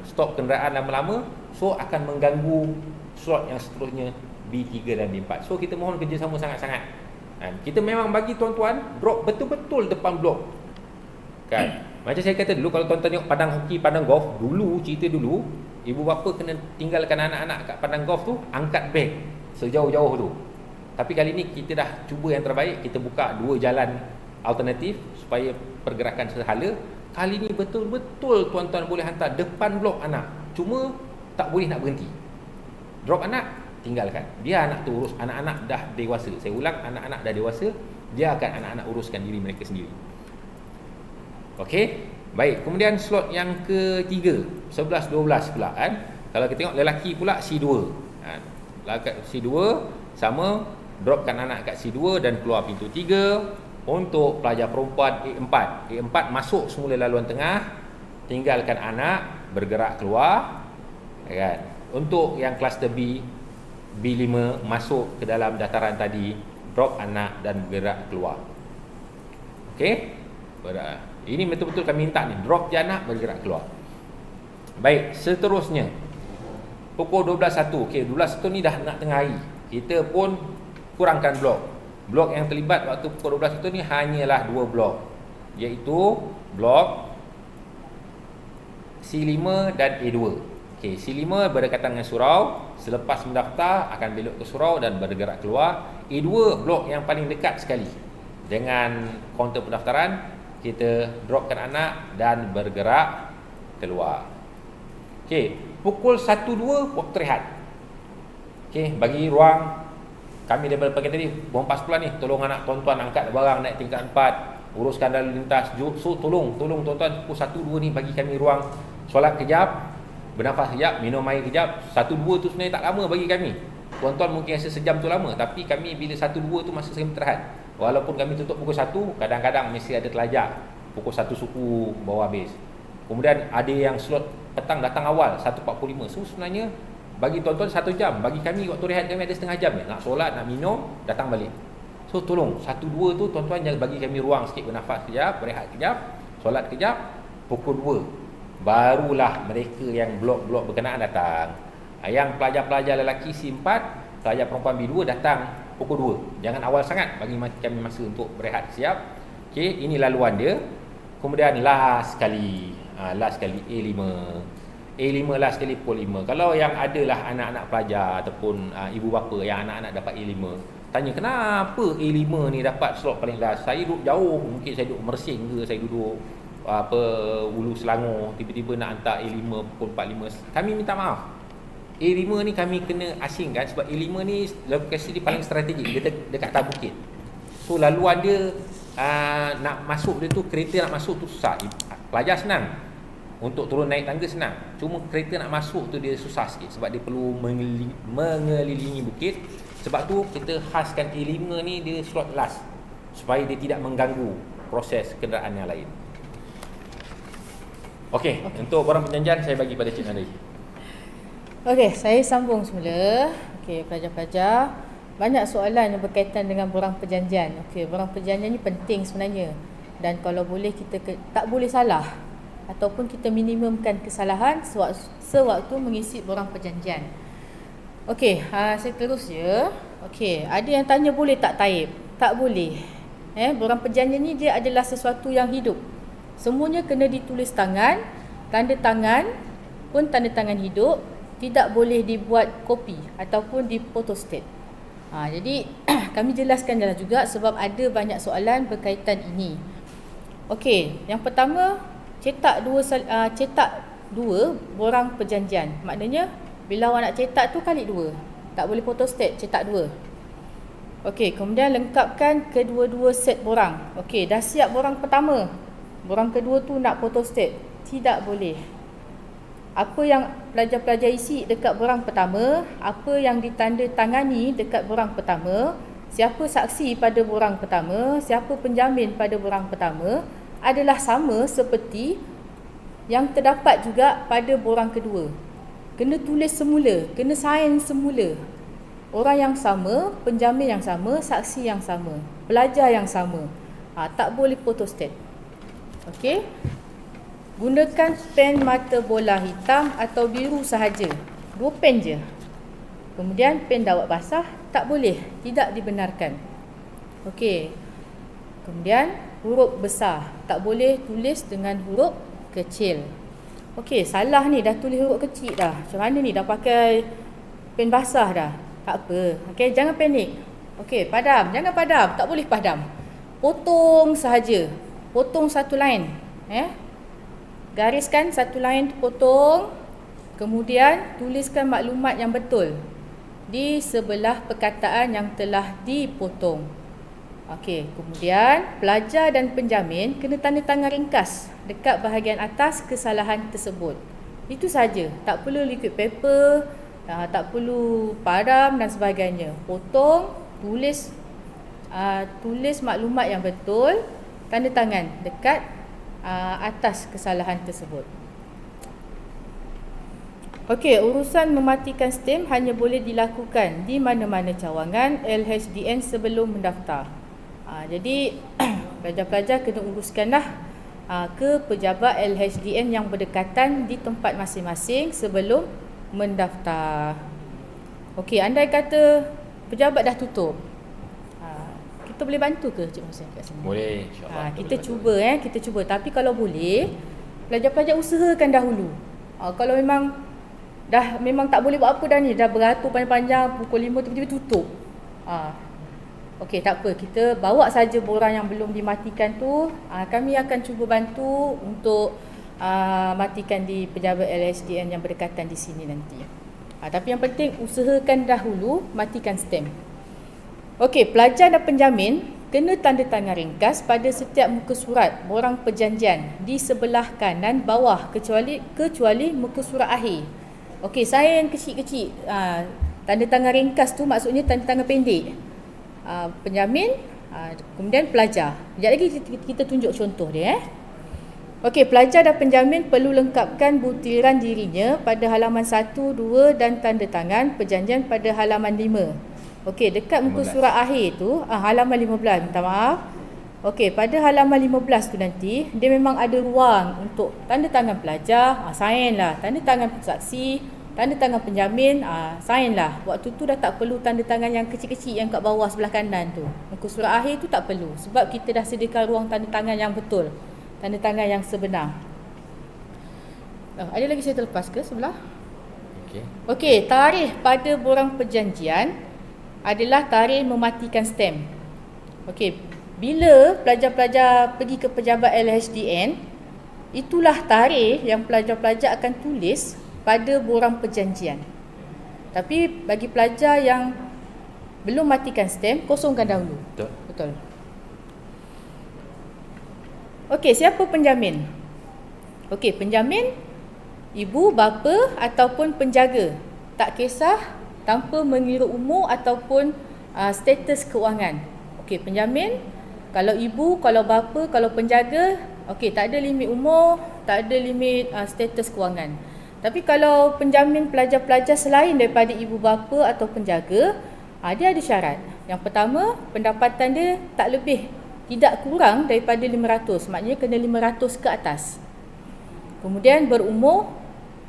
stop kenderaan lama-lama, so akan mengganggu slot yang seterusnya B3 dan B4. So kita mohon kerjasama sangat-sangat. Kita memang bagi tuan-tuan drop betul-betul depan blok. Kan? Macam saya kata dulu, kalau tuan-tuan tengok padang hoki, padang golf, dulu cerita dulu, ibu bapa kena tinggalkan anak-anak kat padang golf tu, angkat beg sejauh-jauh tu. Tapi kali ni kita dah cuba yang terbaik, kita buka 2 jalan alternatif supaya pergerakan sehala. Kali ni betul-betul tuan-tuan boleh hantar depan blok anak, cuma tak boleh nak berhenti. Drop anak, tinggalkan. Biar anak tu urus, anak-anak dah dewasa. Saya ulang, anak-anak dah dewasa, dia akan anak-anak uruskan diri mereka sendiri. Okey, baik. Kemudian slot yang ketiga, 11 12 pula kan. Kalau kita tengok lelaki pula C2. C2 sama, dropkan anak kat C2 dan keluar pintu 3. Untuk pelajar perempuan A4 masuk semula laluan tengah, tinggalkan anak, bergerak keluar, kan. Untuk yang kluster B, B5 masuk ke dalam dataran tadi, drop anak dan bergerak keluar. Okey, ini betul-betul kami minta ni, drop je anak, bergerak keluar. Baik, seterusnya pukul 12.1. Okey, 12.1 ni dah nak tengah hari, kita pun kurangkan blok. Blok yang terlibat waktu pukul 12 itu ni hanyalah 2 blok, iaitu blok C5 dan A2. Okey, C5 berdekatan dengan surau, selepas mendaftar akan belok ke surau dan bergerak keluar. A2 blok yang paling dekat sekali dengan kaunter pendaftaran, kita dropkan anak dan bergerak keluar. Okey, pukul 1-2 waktu rehat. Okey, bagi ruang. Kami daripada pagi tadi bompas pula ni, tolong anak tuan-tuan angkat barang naik tingkat 4, uruskan lalu lintas. So tolong tuan-tuan, pukul 1-2 ni bagi kami ruang solat kejap, bernafas kejap, minum air kejap. 1-2 tu sebenarnya tak lama bagi kami. Tuan-tuan mungkin rasa sejam tu lama, tapi kami bila 1-2 tu masa kami terhad. Walaupun kami tutup pukul 1, kadang-kadang mesti ada telajak. Pukul 1 suku bawa habis. Kemudian ada yang slot petang datang awal 1.45. So sebenarnya bagi tuan-tuan 1 jam, bagi kami waktu rehat kami ada setengah jam nak solat, nak minum, datang balik. So tolong 1-2 tu tuan-tuan jangan bagi kami ruang sikit, bernafas kejap, berehat kejap, solat kejap. Pukul 2 barulah mereka yang blok-blok berkenaan datang. Yang pelajar-pelajar lelaki C4, pelajar perempuan B2 datang pukul 2. Jangan awal sangat, bagi kami masa untuk berehat siap. Okey, ini laluan dia. Kemudian last sekali A5. A5 last sekali pukul 5. Kalau yang adalah anak-anak pelajar ataupun ibu bapa yang anak-anak dapat A5, tanya kenapa A5 ni dapat slot paling last. Saya duduk jauh, mungkin saya duduk Mersing ke, saya duduk Ulu Selangor, tiba-tiba nak hantar A5 pukul 4.5. Kami minta maaf. A5 ni kami kena asingkan sebab A5 ni lokasi dia paling strategik, dia dekat atas bukit. So laluan dia nak masuk dia tu, kereta nak masuk tu susah. Pelajar senang, untuk turun naik tangga senang, cuma kereta nak masuk tu dia susah sikit sebab dia perlu mengelilingi bukit. Sebab tu kita khaskan A5 ni dia slot last supaya dia tidak mengganggu proses kenderaan yang lain. Okey, untuk borang perjanjian saya bagi pada Cik Nari. Okey, saya sambung semula. Okey, pelajar-pelajar, banyak soalan yang berkaitan dengan borang perjanjian. Okey, borang perjanjian ni penting sebenarnya. Dan kalau boleh kita tak boleh salah ataupun kita minimumkan kesalahan sewaktu mengisi borang perjanjian. Okey, saya terus je. Okey, ada yang tanya boleh tak taib? Tak boleh. Borang perjanjian ni dia adalah sesuatu yang hidup. Semuanya kena ditulis tangan, tanda tangan pun tanda tangan hidup, tidak boleh dibuat kopi ataupun di-photostat. Jadi kami jelaskan dah juga sebab ada banyak soalan berkaitan ini. Okey, yang pertama cetak dua borang perjanjian. Maknanya bila awak nak cetak tu kali 2. Tak boleh photostat, cetak 2. Okey, kemudian lengkapkan kedua-dua set borang. Okey, dah siap borang pertama. Borang kedua tu nak photostat, tidak boleh. Apa yang pelajar-pelajar isi dekat borang pertama, apa yang ditanda tangani dekat borang pertama, siapa saksi pada borang pertama, siapa penjamin pada borang pertama adalah sama seperti yang terdapat juga pada borang kedua. Kena tulis semula, kena sign semula. Orang yang sama, penjamin yang sama, saksi yang sama, pelajar yang sama. Tak boleh photostat. Okey. Gunakan pen mata bola hitam atau biru sahaja. 2 pen je. Kemudian pen dawat basah tak boleh, tidak dibenarkan. Okey. Kemudian huruf besar, tak boleh tulis dengan huruf kecil. Okey, salah ni dah tulis huruf kecil dah. Macam mana ni dah pakai pen basah dah. Tak apa. Okey, jangan panik. Okey, padam, jangan padam, tak boleh padam. Potong sahaja. Potong satu line, gariskan satu line, potong. Kemudian tuliskan maklumat yang betul di sebelah perkataan yang telah dipotong. Okey, kemudian pelajar dan penjamin kena tanda tangan ringkas dekat bahagian atas kesalahan tersebut. Itu saja, tak perlu liquid paper, tak perlu padam dan sebagainya. Potong, tulis maklumat yang betul, tanda tangan dekat atas kesalahan tersebut. Okey, urusan mematikan stem hanya boleh dilakukan di mana-mana cawangan LHDN sebelum mendaftar. Jadi pelajar-pelajar kena uruskanlah ke pejabat LHDN yang berdekatan di tempat masing-masing sebelum mendaftar. Okey, andai kata pejabat dah tutup, kita boleh bantu ke Cik Mohsin kat sini? Boleh, insya-Allah. Kita cuba. Tapi kalau boleh, pelajar-pelajar usahakan dahulu. Kalau memang tak boleh buat apa dah ni, dah beratur panjang-panjang, pukul 5 tiba-tiba tutup. Okey, tak apa. Kita bawa saja borang yang belum dimatikan tu. Kami akan cuba bantu untuk matikan di pejabat LHDN yang berdekatan di sini nanti. Tapi yang penting usahakan dahulu matikan stem. Okey, pelajar dan penjamin kena tanda tangan ringkas pada setiap muka surat borang perjanjian di sebelah kanan bawah kecuali muka surat akhir. Okey, saya yang kecil-kecil. Tanda tangan ringkas tu maksudnya tanda tangan pendek. Penjamin, kemudian pelajar. Sekejap lagi kita tunjuk contoh dia. Okey, pelajar dan penjamin perlu lengkapkan butiran dirinya pada halaman 1, 2 dan tanda tangan perjanjian pada halaman 5. Okey, dekat muka surat akhir tu, halaman 15, minta maaf. Okey, pada halaman 15 tu nanti, dia memang ada ruang untuk tanda tangan pelajar, sign lah. Tanda tangan saksi, tanda tangan penjamin, sign lah. Waktu tu dah tak perlu tanda tangan yang kecil-kecil yang kat bawah sebelah kanan tu. Muka surat akhir tu tak perlu. Sebab kita dah sediakan ruang tanda tangan yang betul. Tanda tangan yang sebenar. Ada lagi saya terlepas ke sebelah? Okey, tarikh pada borang perjanjian adalah tarikh mematikan stem. Okey, bila pelajar-pelajar pergi ke pejabat LHDN, itulah tarikh yang pelajar-pelajar akan tulis pada borang perjanjian. Tapi bagi pelajar yang belum matikan stem, kosongkan dahulu. Betul. Okey, siapa penjamin? Okey, penjamin ibu, bapa ataupun penjaga. Tak kisah, tanpa mengira umur ataupun status kewangan. Okey, penjamin, kalau ibu, kalau bapa, kalau penjaga, okey, tak ada limit umur, tak ada limit status kewangan. Tapi kalau penjamin pelajar-pelajar selain daripada ibu bapa atau penjaga, dia ada syarat. Yang pertama, pendapatan dia tidak kurang daripada 500, maknanya kena 500 ke atas. Kemudian berumur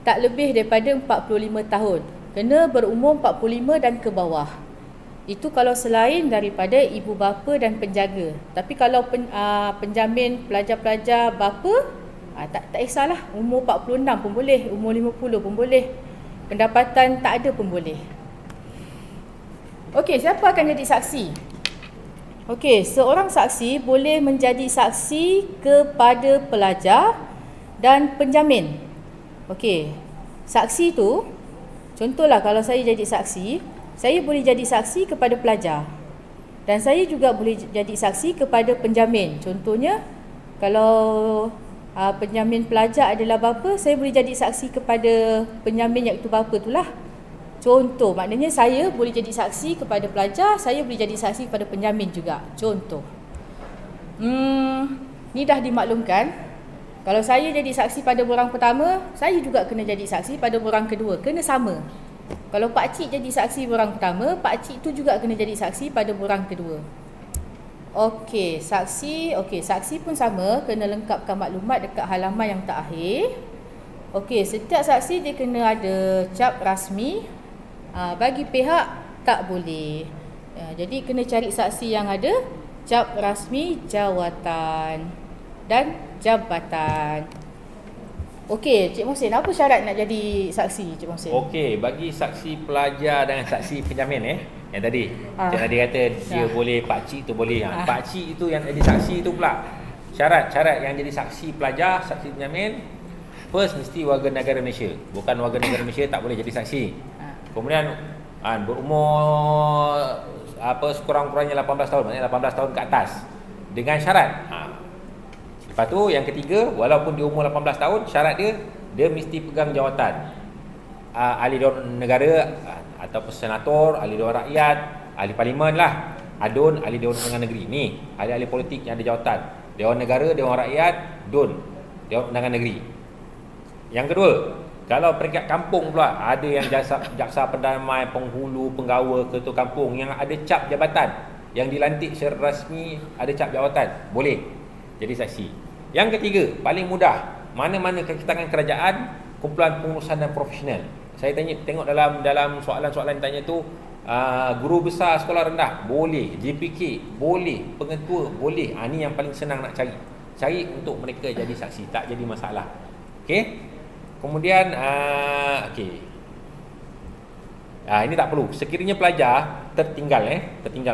tak lebih daripada 45 tahun. Kena berumur 45 dan ke bawah. Itu kalau selain daripada ibu bapa dan penjaga. Tapi kalau penjamin pelajar-pelajar bapa, tak kisahlah. Umur 46 pun boleh, umur 50 pun boleh. Pendapatan tak ada pun boleh. Okey, siapa akan jadi saksi? Okey, seorang saksi boleh menjadi saksi kepada pelajar dan penjamin. Okey, saksi tu, contohlah kalau saya jadi saksi, saya boleh jadi saksi kepada pelajar. Dan saya juga boleh jadi saksi kepada penjamin. Contohnya, kalau penjamin pelajar adalah bapa, saya boleh jadi saksi kepada penjamin iaitu bapa itulah. Contoh, maknanya saya boleh jadi saksi kepada pelajar, saya boleh jadi saksi kepada penjamin juga. Contoh. Ni dah dimaklumkan. Kalau saya jadi saksi pada borang pertama, saya juga kena jadi saksi pada borang kedua. Kena sama. Kalau pakcik jadi saksi borang pertama, pakcik tu juga kena jadi saksi pada borang kedua. Okey, saksi pun sama, kena lengkapkan maklumat dekat halaman yang terakhir. Okey, setiap saksi dia kena ada cap rasmi. Bagi pihak tak boleh. Jadi kena cari saksi yang ada cap rasmi jawatan dan jabatan. Okey, Cik Mohsin, apa syarat nak jadi saksi, Cik Mohsin? Okey, bagi saksi pelajar dan saksi penjamin yang tadi. Cik tadi kata dia boleh, pakcik tu boleh. Pakcik itu yang jadi saksi tu pula. Syarat yang jadi saksi pelajar, saksi penjamin, first mesti warga negara Malaysia. Bukan warga negara Malaysia tak boleh jadi saksi. Kemudian berumur sekurang-kurangnya 18 tahun, maknanya 18 tahun ke atas. Dengan syarat. Lepas tu yang ketiga, walaupun dia umur 18 tahun, syarat dia mesti pegang jawatan ahli dewan negara ataupun senator, ahli dewan rakyat, ahli parlimen lah, adun, ahli dewan undangan negeri. Ni ahli-ahli politik yang ada jawatan. Dewan negara, dewan rakyat, DUN, dewan undangan negeri. Yang kedua, kalau peringkat kampung pula, ada yang jaksa pendamai, penghulu, penggawa, ketua kampung yang ada cap jabatan, yang dilantik secara rasmi ada cap jawatan, boleh jadi saksi. Yang ketiga, paling mudah, mana-mana tangan kerajaan, kumpulan pengurusan dan profesional. Saya tengok dalam soalan-soalan tanya tu, guru besar sekolah rendah boleh, JPK boleh, pengetua boleh. Ni yang paling senang nak cari untuk mereka jadi saksi, tak jadi masalah. Okey. Kemudian ini tak perlu. Sekiranya pelajar tertinggal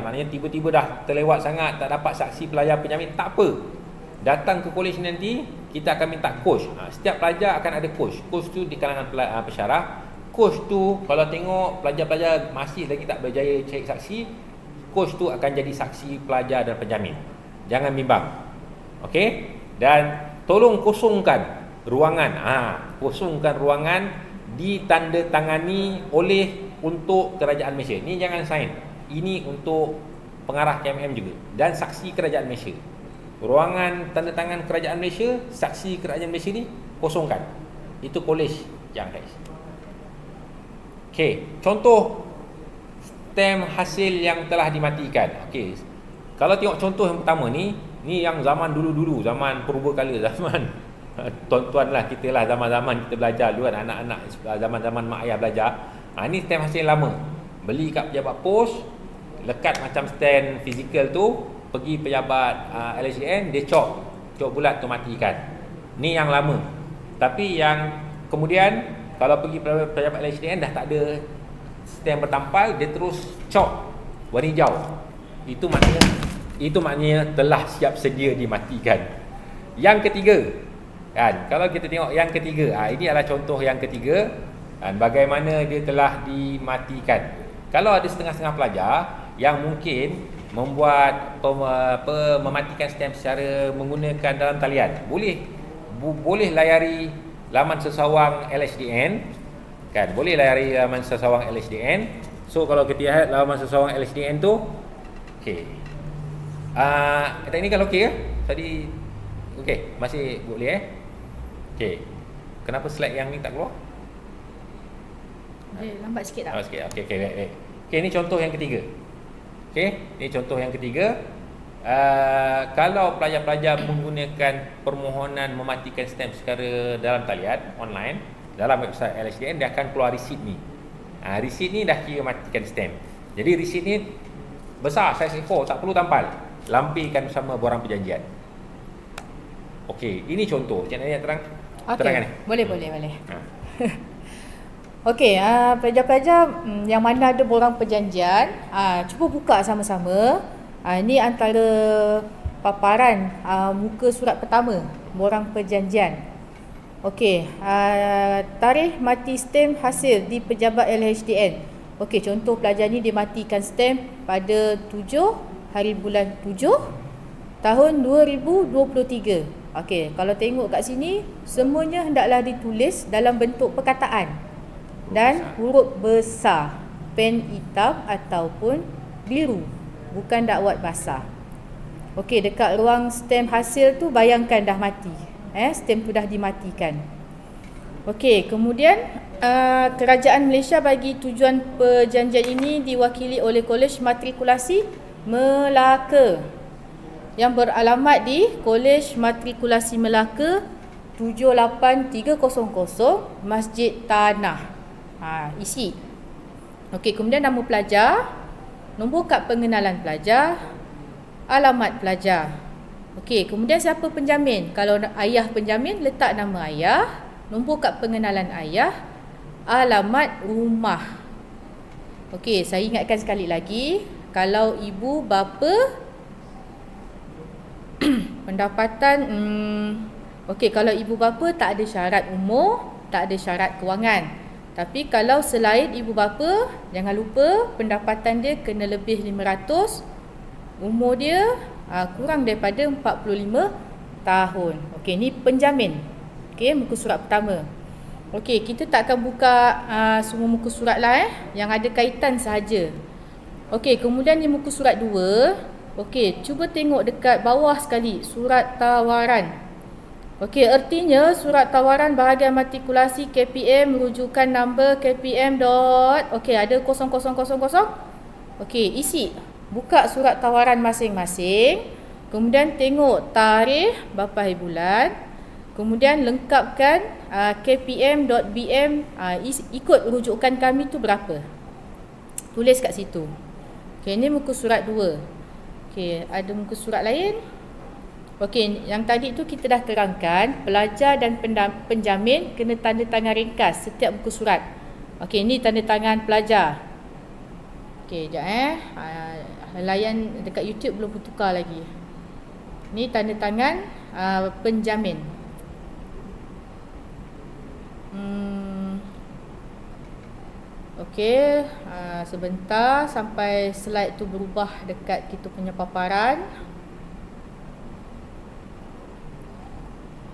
maknanya tiba-tiba dah terlewat sangat, tak dapat saksi pelajar penjamin, tak apa. Datang ke kolej nanti, kita akan minta coach. Setiap pelajar akan ada coach. Coach tu di kalangan pensyarah. Coach tu kalau tengok pelajar-pelajar masih lagi tak berjaya cari saksi, coach tu akan jadi saksi pelajar dan penjamin. Jangan bimbang. Okey? Dan tolong kosongkan ruangan. Kosongkan ruangan ditandatangani oleh untuk kerajaan Malaysia. Ni jangan sign. Ini untuk pengarah KMM juga dan saksi kerajaan Malaysia. Ruangan tanda tangan kerajaan Malaysia, saksi kerajaan Malaysia ni kosongkan. Itu kolej yang guys. Okey, contoh stem hasil yang telah dimatikan. Okey. Kalau tengok contoh yang pertama ni yang zaman dulu-dulu, zaman purbakala, zaman tuan-tuan lah kita lah, zaman-zaman kita belajar dulu kan, anak-anak zaman-zaman mak ayah belajar. Ni stem hasil lama. Beli kat pejabat pos, lekat macam stand fizikal tu, pergi pejabat LHDN, dia cok bulat tu matikan. Ni yang lama. Tapi yang kemudian kalau pergi pejabat LHDN dah tak ada stem bertampal, dia terus cok warna hijau. Itu maknanya telah siap sedia dimatikan. Yang ketiga, kan, kalau kita tengok yang ketiga, ini adalah contoh yang ketiga, kan, bagaimana dia telah dimatikan. Kalau ada setengah-setengah pelajar yang mungkin membuat mematikan stem secara menggunakan dalam talian, boleh layari laman sesawang LHDN, kan, boleh layari laman sesawang LHDN. So kalau kita lihat laman sesawang LHDN tu, okey, teknikal okey ke? Tadi okey, masih boleh Okey. Kenapa slide yang ni tak keluar? Dia lambat sikit tak? Lambat sikit. Okey, baik. Okey, ni contoh yang ketiga. Okey, ni contoh yang ketiga. Kalau pelajar-pelajar menggunakan permohonan mematikan stem secara dalam talian online dalam website LHDN, dia akan keluar resit ni. Resit ni dah kira matikan stem. Jadi resit ni besar, saiz A4, tak perlu tampal. Lampikan bersama borang perjanjian. Okey, ini contoh. Cik Nadia terang. Terangkan ni. Boleh. Okey, pelajar-pelajar yang mana ada borang perjanjian, cuba buka sama-sama. Ini antara paparan muka surat pertama, borang perjanjian. Okey, tarikh mati stem hasil di pejabat LHDN. Okey, contoh pelajar ni dia matikan stem pada 7 hari bulan 7 tahun 2023. Okey, kalau tengok kat sini, semuanya hendaklah ditulis dalam bentuk perkataan dan huruf besar, pen hitam ataupun biru, bukan dakwat basah. Okey, dekat ruang stem hasil tu bayangkan dah mati. Stem tu dah dimatikan. Okey, kemudian Kerajaan Malaysia bagi tujuan perjanjian ini diwakili oleh Kolej Matrikulasi Melaka yang beralamat di Kolej Matrikulasi Melaka 78300 Masjid Tanah. Isi. Okey, kemudian nama pelajar, nombor kad pengenalan pelajar, alamat pelajar. Okey, kemudian siapa penjamin? Kalau ayah penjamin, letak nama ayah, nombor kad pengenalan ayah, alamat rumah. Okey, saya ingatkan sekali lagi, kalau ibu bapa pendapatan okey, kalau ibu bapa tak ada syarat umur, tak ada syarat kewangan. Tapi kalau selain ibu bapa, jangan lupa pendapatan dia kena lebih 500, umur dia kurang daripada 45 tahun. Okey, ni penjamin. Okey, muka surat pertama. Okey, kita tak akan buka semua muka surat lah yang ada kaitan sahaja. Okey, kemudian ni muka surat 2. Okey, cuba tengok dekat bawah sekali, surat tawaran. Okey, artinya surat tawaran bahagian matrikulasi KPM rujukan nombor KPM dot. Okey, ada 0000. Okey, isi. Buka surat tawaran masing-masing. Kemudian tengok tarikh, berapa hari bulan. Kemudian lengkapkan KPM.BM, ikut rujukan kami tu berapa. Tulis kat situ. Okey, ini muka surat 2. Okey, ada muka surat lain. Okey, yang tadi tu kita dah terangkan, pelajar dan penjamin kena tanda tangan ringkas setiap muka surat. Okey, ini tanda tangan pelajar. Okey, sekejap layan dekat YouTube belum bertukar lagi. Ni tanda tangan penjamin. Okey, sebentar sampai slide tu berubah dekat kita punya paparan.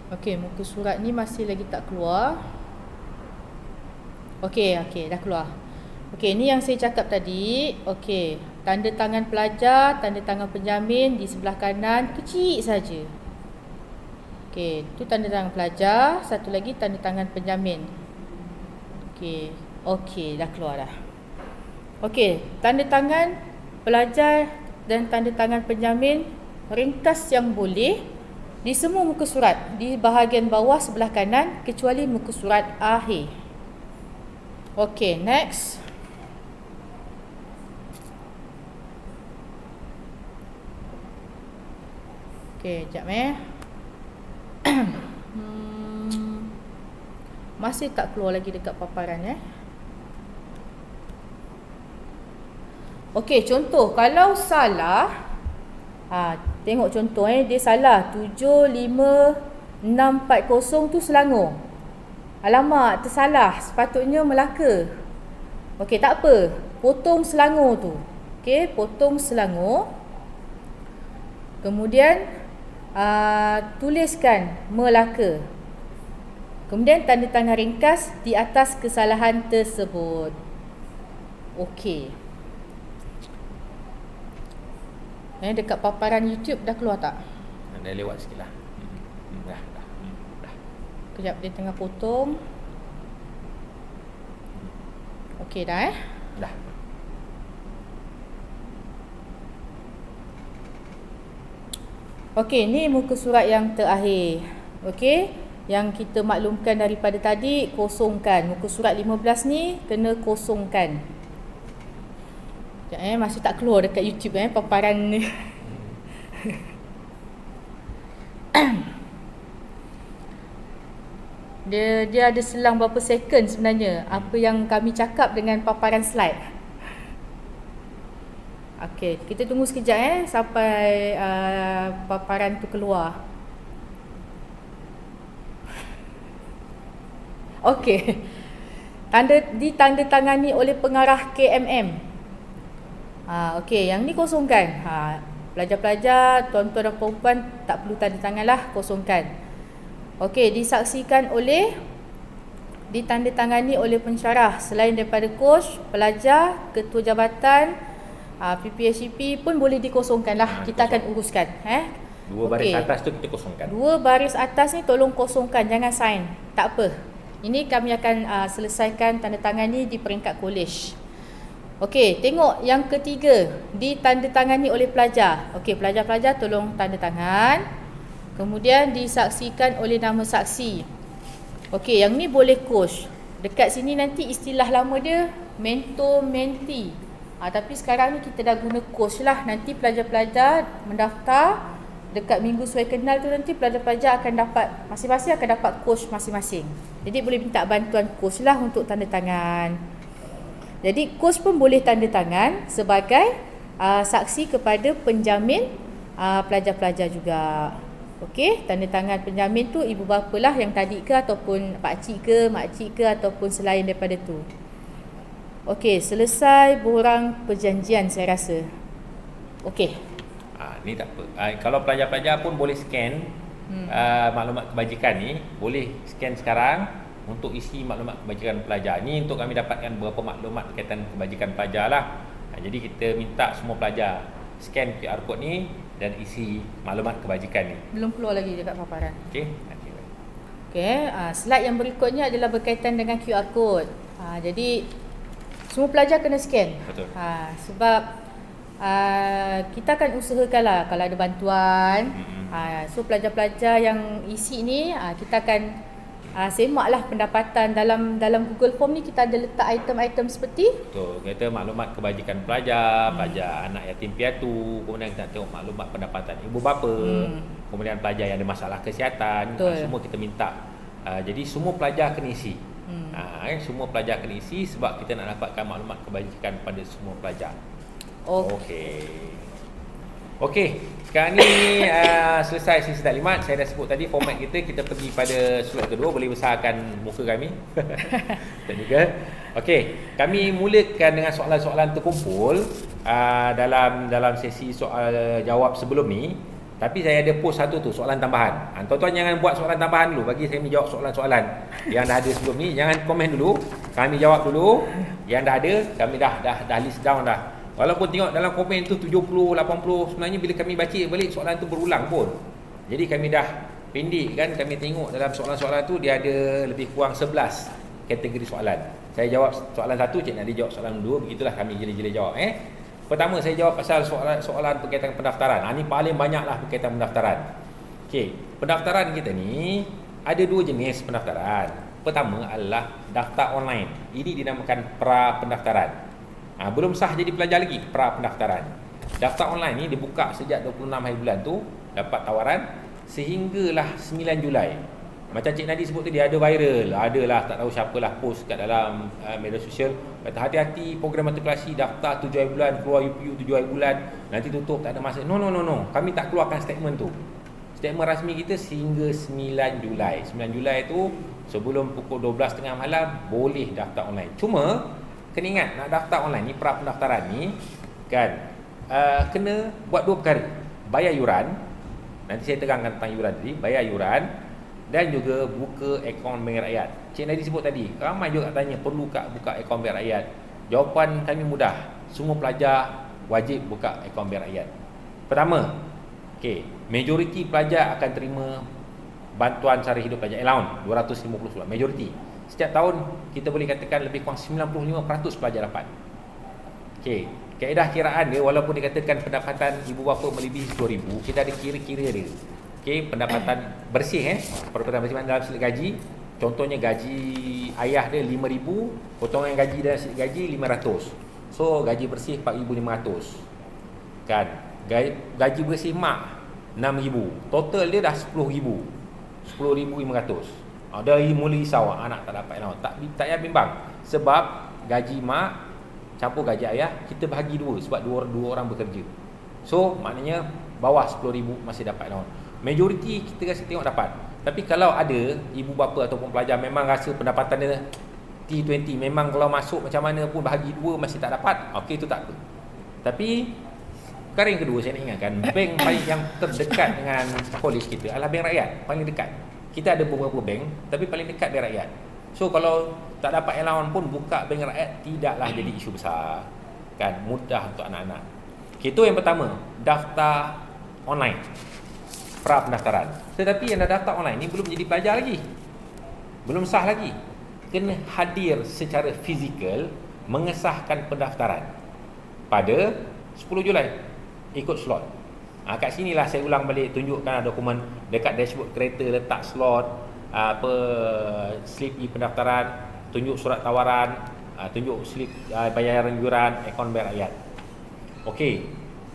Okey, muka surat ni masih lagi tak keluar. Okey, dah keluar. Okey, ni yang saya cakap tadi. Okey, tanda tangan pelajar, tanda tangan penjamin di sebelah kanan kecil saja. Okey, tu tanda tangan pelajar, satu lagi tanda tangan penjamin. Okey, dah keluar dah. Okey, tanda tangan pelajar dan tanda tangan penjamin ringkas yang boleh di semua muka surat di bahagian bawah sebelah kanan kecuali muka surat akhir. Okey, next. Okey, sekejap masih tak keluar lagi dekat paparan Okey, contoh kalau salah, tengok contoh dia salah 75640 tu Selangor. Alamak, tersalah, sepatutnya Melaka. Okey, tak apa, potong Selangor tu. Okey, potong Selangor. Kemudian tuliskan Melaka. Kemudian tanda tangan ringkas di atas kesalahan tersebut. Okey. Dekat paparan YouTube dah keluar tak? Dah lewat sikit lah. Kejap, dia tengah potong. Okey dah Dah. Okey, ni muka surat yang terakhir. Okey, yang kita maklumkan daripada tadi, kosongkan. Muka surat 15 ni kena kosongkan. Sekejap masih tak keluar dekat YouTube paparan ni. Dia ada selang berapa second sebenarnya apa yang kami cakap dengan paparan slide. Okey, kita tunggu sekejap sampai paparan tu keluar. Okey. Ditandatangani oleh pengarah KMM. Okey, yang ni kosongkan. Pelajar-pelajar, tuan-tuan dan puan tak perlu tanda tangan lah, kosongkan. Okey, ditandatangani oleh pensyarah selain daripada coach, pelajar, ketua jabatan, PPHCP pun boleh dikosongkan lah. Kita akan uruskan. Dua baris atas tu kita kosongkan. Dua baris atas ni tolong kosongkan, jangan sign. Tak apa. Ini kami akan selesaikan tanda tangani di peringkat kolej. Okey, tengok yang ketiga, ditandatangani oleh pelajar. Okey, pelajar-pelajar tolong tanda tangan. Kemudian disaksikan oleh nama saksi. Okey, yang ni boleh coach. Dekat sini nanti istilah lama dia mentor mentee. Tapi sekarang ni kita dah guna coach lah. Nanti pelajar-pelajar mendaftar dekat minggu sesuai kenal tu, nanti pelajar-pelajar akan dapat, masing-masing akan dapat coach masing-masing. Jadi boleh minta bantuan coach lah untuk tanda tangan. Jadi coach pun boleh tanda tangan sebagai saksi kepada penjamin pelajar-pelajar juga. Okey, tanda tangan penjamin tu ibu bapa lah yang tadi ke, ataupun pakcik ke, makcik ke, ataupun selain daripada tu. Okey, selesai borang perjanjian saya rasa. Okey. Ni tak apa. Kalau pelajar-pelajar pun boleh scan maklumat kebajikan ni, boleh scan sekarang untuk isi maklumat kebajikan pelajar. Ni untuk kami dapatkan beberapa maklumat berkaitan kebajikan pelajar lah. Jadi kita minta semua pelajar scan QR code ni dan isi maklumat kebajikan ni. Belum keluar lagi dekat paparan. Okey. Slide yang berikutnya adalah berkaitan dengan QR code. Jadi semua pelajar kena scan. Betul. Sebab kita akan usahakanlah kalau ada bantuan. So pelajar-pelajar yang isi ni kita akan semaklah pendapatan dalam Google Form ni. Kita ada letak item-item seperti betul, kita maklumat kebajikan pelajar, pelajar anak yatim piatu, kemudian kita tengok maklumat pendapatan ibu bapa, kemudian pelajar yang ada masalah kesihatan, semua kita minta. Jadi semua pelajar kena isi. Semua pelajar kena isi sebab kita nak dapatkan maklumat kebajikan pada semua pelajar. Okey, sekarang ni selesai sesi taklimat. Saya dah sebut tadi format kita. Kita pergi pada slide kedua. Boleh besarkan muka kami. Dan juga okey, kami mulakan dengan soalan-soalan terkumpul dalam sesi soal jawab sebelum ni. Tapi saya ada post satu tu, soalan tambahan. Tuan-tuan jangan buat soalan tambahan dulu, bagi saya menjawab soalan-soalan yang dah ada sebelum ni. Jangan komen dulu, kami jawab dulu. Yang dah ada, kami dah list down dah. Walaupun tengok dalam komen tu 70, 80, sebenarnya bila kami baca balik soalan tu berulang pun. Jadi kami dah pendek kan, kami tengok dalam soalan-soalan tu dia ada lebih kurang 11 kategori soalan. Saya jawab soalan satu, Cik Nadia jawab soalan dua, begitulah kami gila-gila jawab. Pertama saya jawab pasal soalan berkaitan pendaftaran. Ini paling banyaklah berkaitan pendaftaran. Okey, pendaftaran kita ni ada dua jenis pendaftaran. Pertama adalah daftar online. Ini dinamakan pra pendaftaran. Belum sah jadi pelajar lagi, pra pendaftaran. Daftar online ni dibuka sejak 26 hari bulan tu, dapat tawaran sehinggalah 9 Julai. Macam Cik Nadi sebut tadi, ada viral, adalah tak tahu siapalah post kat dalam media sosial, kata hati-hati program matrikulasi, daftar 7 hari bulan, keluar UPU 7 hari bulan, nanti tutup, tak ada masa. No. Kami tak keluarkan statement tu. Statement rasmi kita sehingga 9 Julai. 9 Julai tu sebelum pukul 12.30 malam boleh daftar online. Cuma kena ingat, nak daftar online ni, pra pendaftaran ni kan, kena buat dua perkara. Bayar yuran, nanti saya terangkan tentang yuran tadi. Bayar yuran dan juga buka akaun bank rakyat. Cik Nadi sebut tadi, ramai juga tanya perlu tak buka akaun bank rakyat. Jawapan kami mudah, semua pelajar wajib buka akaun bank rakyat. Pertama, majoriti pelajar akan terima bantuan sara hidup pelajar allowance 250 sebulan, majoriti. Setiap tahun kita boleh katakan lebih kurang 95% pelajar dapat. Okey, kaedah kiraan dia walaupun dikatakan pendapatan ibu bapa melebihi 10,000, kita ada kira-kira dia. Okey, pendapatan bersih pendapatan bersih dalam sila gaji. Contohnya gaji ayah dia 5,000, potongan gaji dalam sila gaji 500. So gaji bersih 4,500. Kan? Gaji bersih mak 6,000. Total dia dah 10,000. 10,500. Dah mula risau anak tak dapat allowance. Tak payah bimbang. Sebab gaji mak campur gaji ayah, kita bahagi dua sebab dua orang bekerja. So maknanya bawah 10,000 masih dapat allowance. Majoriti kita rasa tengok dapat. Tapi kalau ada ibu bapa ataupun pelajar memang rasa pendapatan dia T20, memang kalau masuk macam mana pun bahagi dua masih tak dapat, okey, itu tak apa. Tapi perkara yang kedua saya nak ingatkan, bank paling yang terdekat dengan kolej kita adalah bank rakyat, paling dekat. Kita ada beberapa bank tapi paling dekat bank rakyat. So kalau tak dapat allowance pun buka bank rakyat tidaklah jadi isu besar. Kan, mudah untuk anak-anak. Okay, itu yang pertama, daftar online. Pra pendaftaran. Tetapi yang dah daftar online ni belum jadi pelajar lagi. Belum sah lagi. Kena hadir secara fizikal mengesahkan pendaftaran pada 10 Julai. Ikut slot. Kat sinilah saya ulang balik, tunjukkan dokumen dekat dashboard kereta, letak slot, slip pendaftaran, tunjuk surat tawaran, tunjuk slip bayaran yuran, akaun bank rakyat. Okey.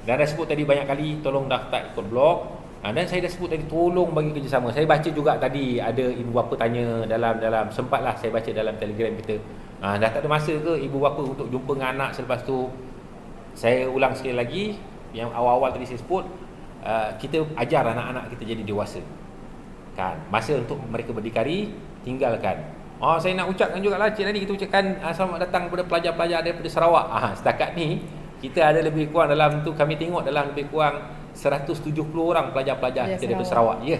Dan dah sebut tadi banyak kali, tolong daftar ikut blok. Dan saya dah sebut tadi, tolong bagi kerjasama. Saya baca juga tadi ada ibu bapa tanya dalam sempatlah saya baca dalam Telegram kita. Dah tak ada masa ke ibu bapa untuk jumpa dengan anak selepas tu? Saya ulang sekali lagi yang awal-awal tadi saya sebut, kita ajar anak-anak kita jadi dewasa. Kan, masa untuk mereka berdikari tinggalkan. Saya nak ucapkan jugalah cik tadi, kita ucapkan selamat datang kepada pelajar-pelajar daripada Sarawak. Setakat ni kita ada lebih kurang dalam tu, kami tengok dalam lebih kurang 170 orang pelajar-pelajar kita daripada Sarawak. Ya.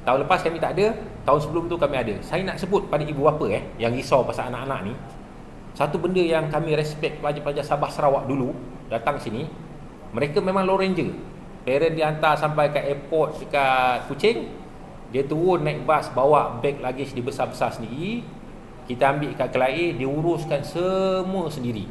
Tahun lepas kami tak ada, tahun sebelum tu kami ada. Saya nak sebut pada ibu bapa yang risau pasal anak-anak ni. Satu benda yang kami respect pelajar-pelajar Sabah Sarawak dulu datang sini, mereka memang low ranger. Parent dia hantar sampai ke airport dekat Kuching, dia turun naik bas, bawa beg luggage dia besar-besar sendiri. Kita ambil kat Kelai, dia uruskan semua sendiri.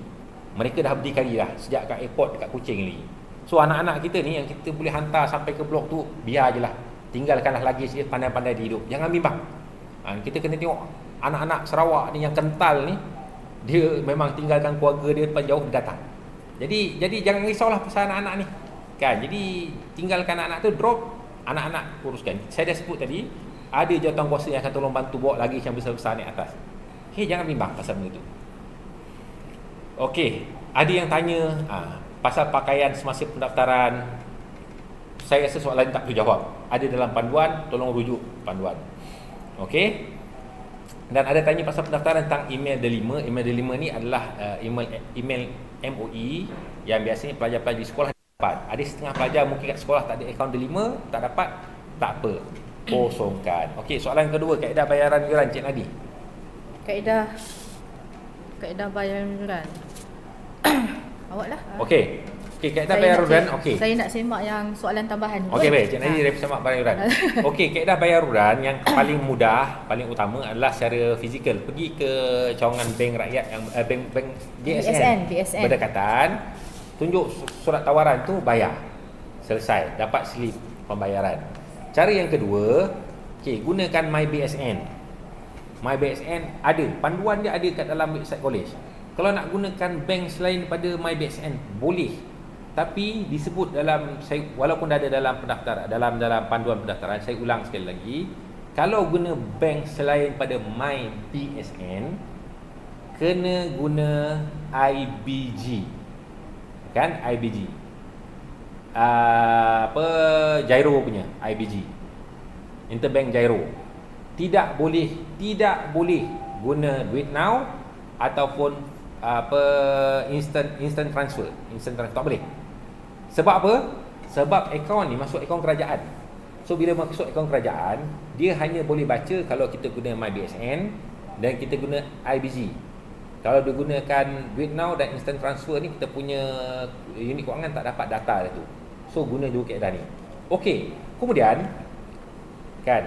Mereka dah berdikari dah sejak kat airport dekat Kuching lagi. So anak-anak kita ni yang kita boleh hantar sampai ke blok tu, biar je lah, tinggalkanlah luggage dia, pandai-pandai dia hidup, jangan bimbang. Kita kena tengok anak-anak Sarawak ni yang kental ni, dia memang tinggalkan keluarga dia depan jauh, dia datang. Jadi jangan risaulah pasal anak-anak ni. Kan, jadi tinggalkan anak-anak tu, drop, anak-anak uruskan. Saya dah sebut tadi, ada jawatankuasa yang akan tolong bantu bawa luggage yang besar-besar naik atas. Jangan bimbang pasal benda tu. Okey, ada yang tanya pasal pakaian semasa pendaftaran. Saya rasa soalan tak perlu jawab. Ada dalam panduan, tolong rujuk panduan. Okey. Dan ada tanya pasal pendaftaran tentang email delima. Email delima ni adalah email MOE yang biasanya pelajar-pelajar di sekolah dapat. Ada setengah pelajar mungkin kat sekolah tak ada akaun delima, tak dapat, tak apa, kosongkan. Okey, soalan kedua, kaedah bayaran yuran Cik Nadi. Kaedah bayaran yuran. Awak lah. Okey, kaedah bayaran yuran. Okey. Saya nak semak yang soalan tambahan. Okey, baik. Cik Nadi dari semak bayaran yuran. Okey, kaedah bayaran yuran yang paling mudah, paling utama adalah secara fizikal. Pergi ke cawangan bank rakyat yang bank BSN berdekatan, tunjuk surat tawaran tu, bayar. Selesai, dapat slip pembayaran. Cara yang kedua, gunakan MyBSN. MyBSN ada, panduan dia ada kat dalam website college. Kalau nak gunakan bank selain daripada MyBSN, boleh. Tapi disebut dalam, saya walaupun dah ada dalam pendaftaran, dalam panduan pendaftaran, saya ulang sekali lagi, kalau guna bank selain pada MyBSN, kena guna IBG. Kan, IBG. Gyro punya, IBG. Interbank Gyro. Tidak boleh guna Duit Now ataupun instant transfer. Tak boleh. Sebab apa? Sebab akaun ni masuk akaun kerajaan. So bila masuk akaun kerajaan, dia hanya boleh baca kalau kita guna MyBSN dan kita guna IBG. Kalau digunakan Duit Now dan instant transfer ni, kita punya unit kewangan tak dapat data dia tu. So guna dua kaedah ni. Okey, kemudian Kan?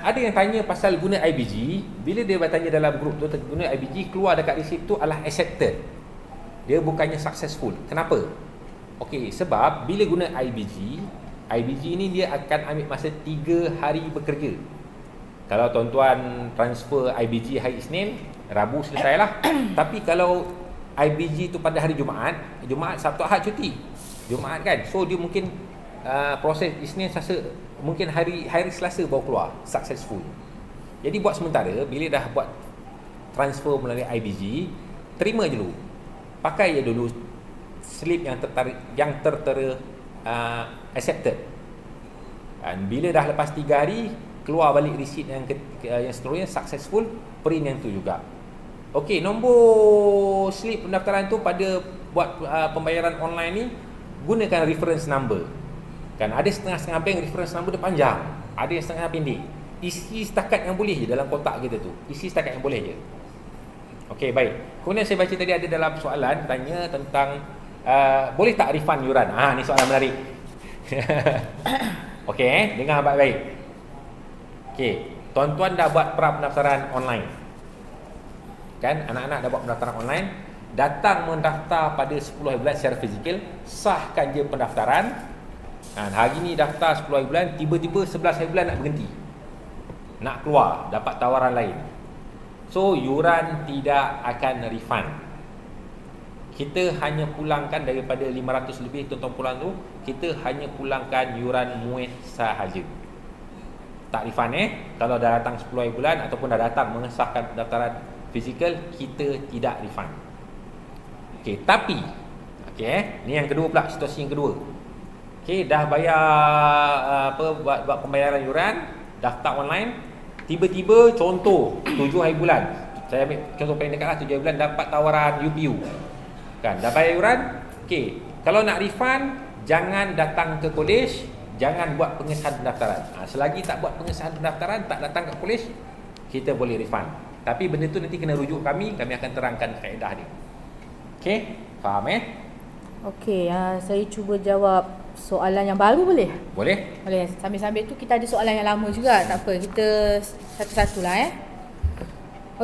Ada yang tanya pasal guna IBG. Bila dia bertanya dalam grup tu guna IBG, keluar dekat resip tu adalah accepted. Dia bukannya successful. Kenapa? Okey, sebab bila guna IBG ni dia akan ambil masa 3 hari bekerja. Kalau tuan-tuan transfer IBG hari Isnin, Rabu selesailah. Tapi kalau IBG tu pada hari Jumaat, Sabtu Ahad cuti. Jumaat kan. So dia mungkin proses Isnin, Selasa, mungkin hari Selasa baru keluar successful. Jadi buat sementara, bila dah buat transfer melalui IBG, terima je dulu. Pakai je dulu slip yang tertera accepted. Dan bila dah lepas 3 hari, keluar balik receipt yang seterusnya successful, print yang tu juga. Okey, nombor slip pendaftaran tu pada buat pembayaran online ni gunakan reference number. Kan ada setengah-setengah bank reference number dia panjang, ada yang setengah pendek. Isi setakat yang boleh je dalam kotak kita tu. Isi setakat yang boleh je. Okey, baik. Kemudian saya baca tadi ada dalam soalan tanya tentang boleh tak refund yuran? Ni soalan menarik. Okey, dengar baik-baik. Okey, tuan-tuan dah buat pra-pendaftaran online. Kan, anak-anak dah buat pendaftaran online, datang mendaftar pada 10 hari bulan secara fizikal, sahkan je pendaftaran. Hari ni daftar 10 hari bulan, tiba-tiba 11 hari bulan nak berhenti, nak keluar, dapat tawaran lain. So yuran tidak akan refund. Kita hanya pulangkan daripada 500 lebih tuan-tuan pulang tu, kita hanya pulangkan yuran muid sahaja. Tak refund kalau dah datang 10 hari bulan ataupun dah datang mengesahkan pendaftaran fizikal, kita tidak refund. Okey, tapi ni yang kedua pula, situasi yang kedua. Okey, dah bayar buat pembayaran yuran, daftar online, tiba-tiba contoh 7 hari bulan. Saya ambil contoh paling dekat lah, 7 hari bulan dapat tawaran UPU. Kan, dah bayar yuran. Okey, kalau nak refund, jangan datang ke kolej, jangan buat pengesahan pendaftaran. Selagi tak buat pengesahan pendaftaran, tak datang ke kolej, kita boleh refund. Tapi benda tu nanti kena rujuk kami akan terangkan kaedah dia. Okey, faham Okey, saya cuba jawab soalan yang baru boleh? Boleh. Boleh. Sambil-sambil tu kita ada soalan yang lama juga, tak apa. Kita satu-satulah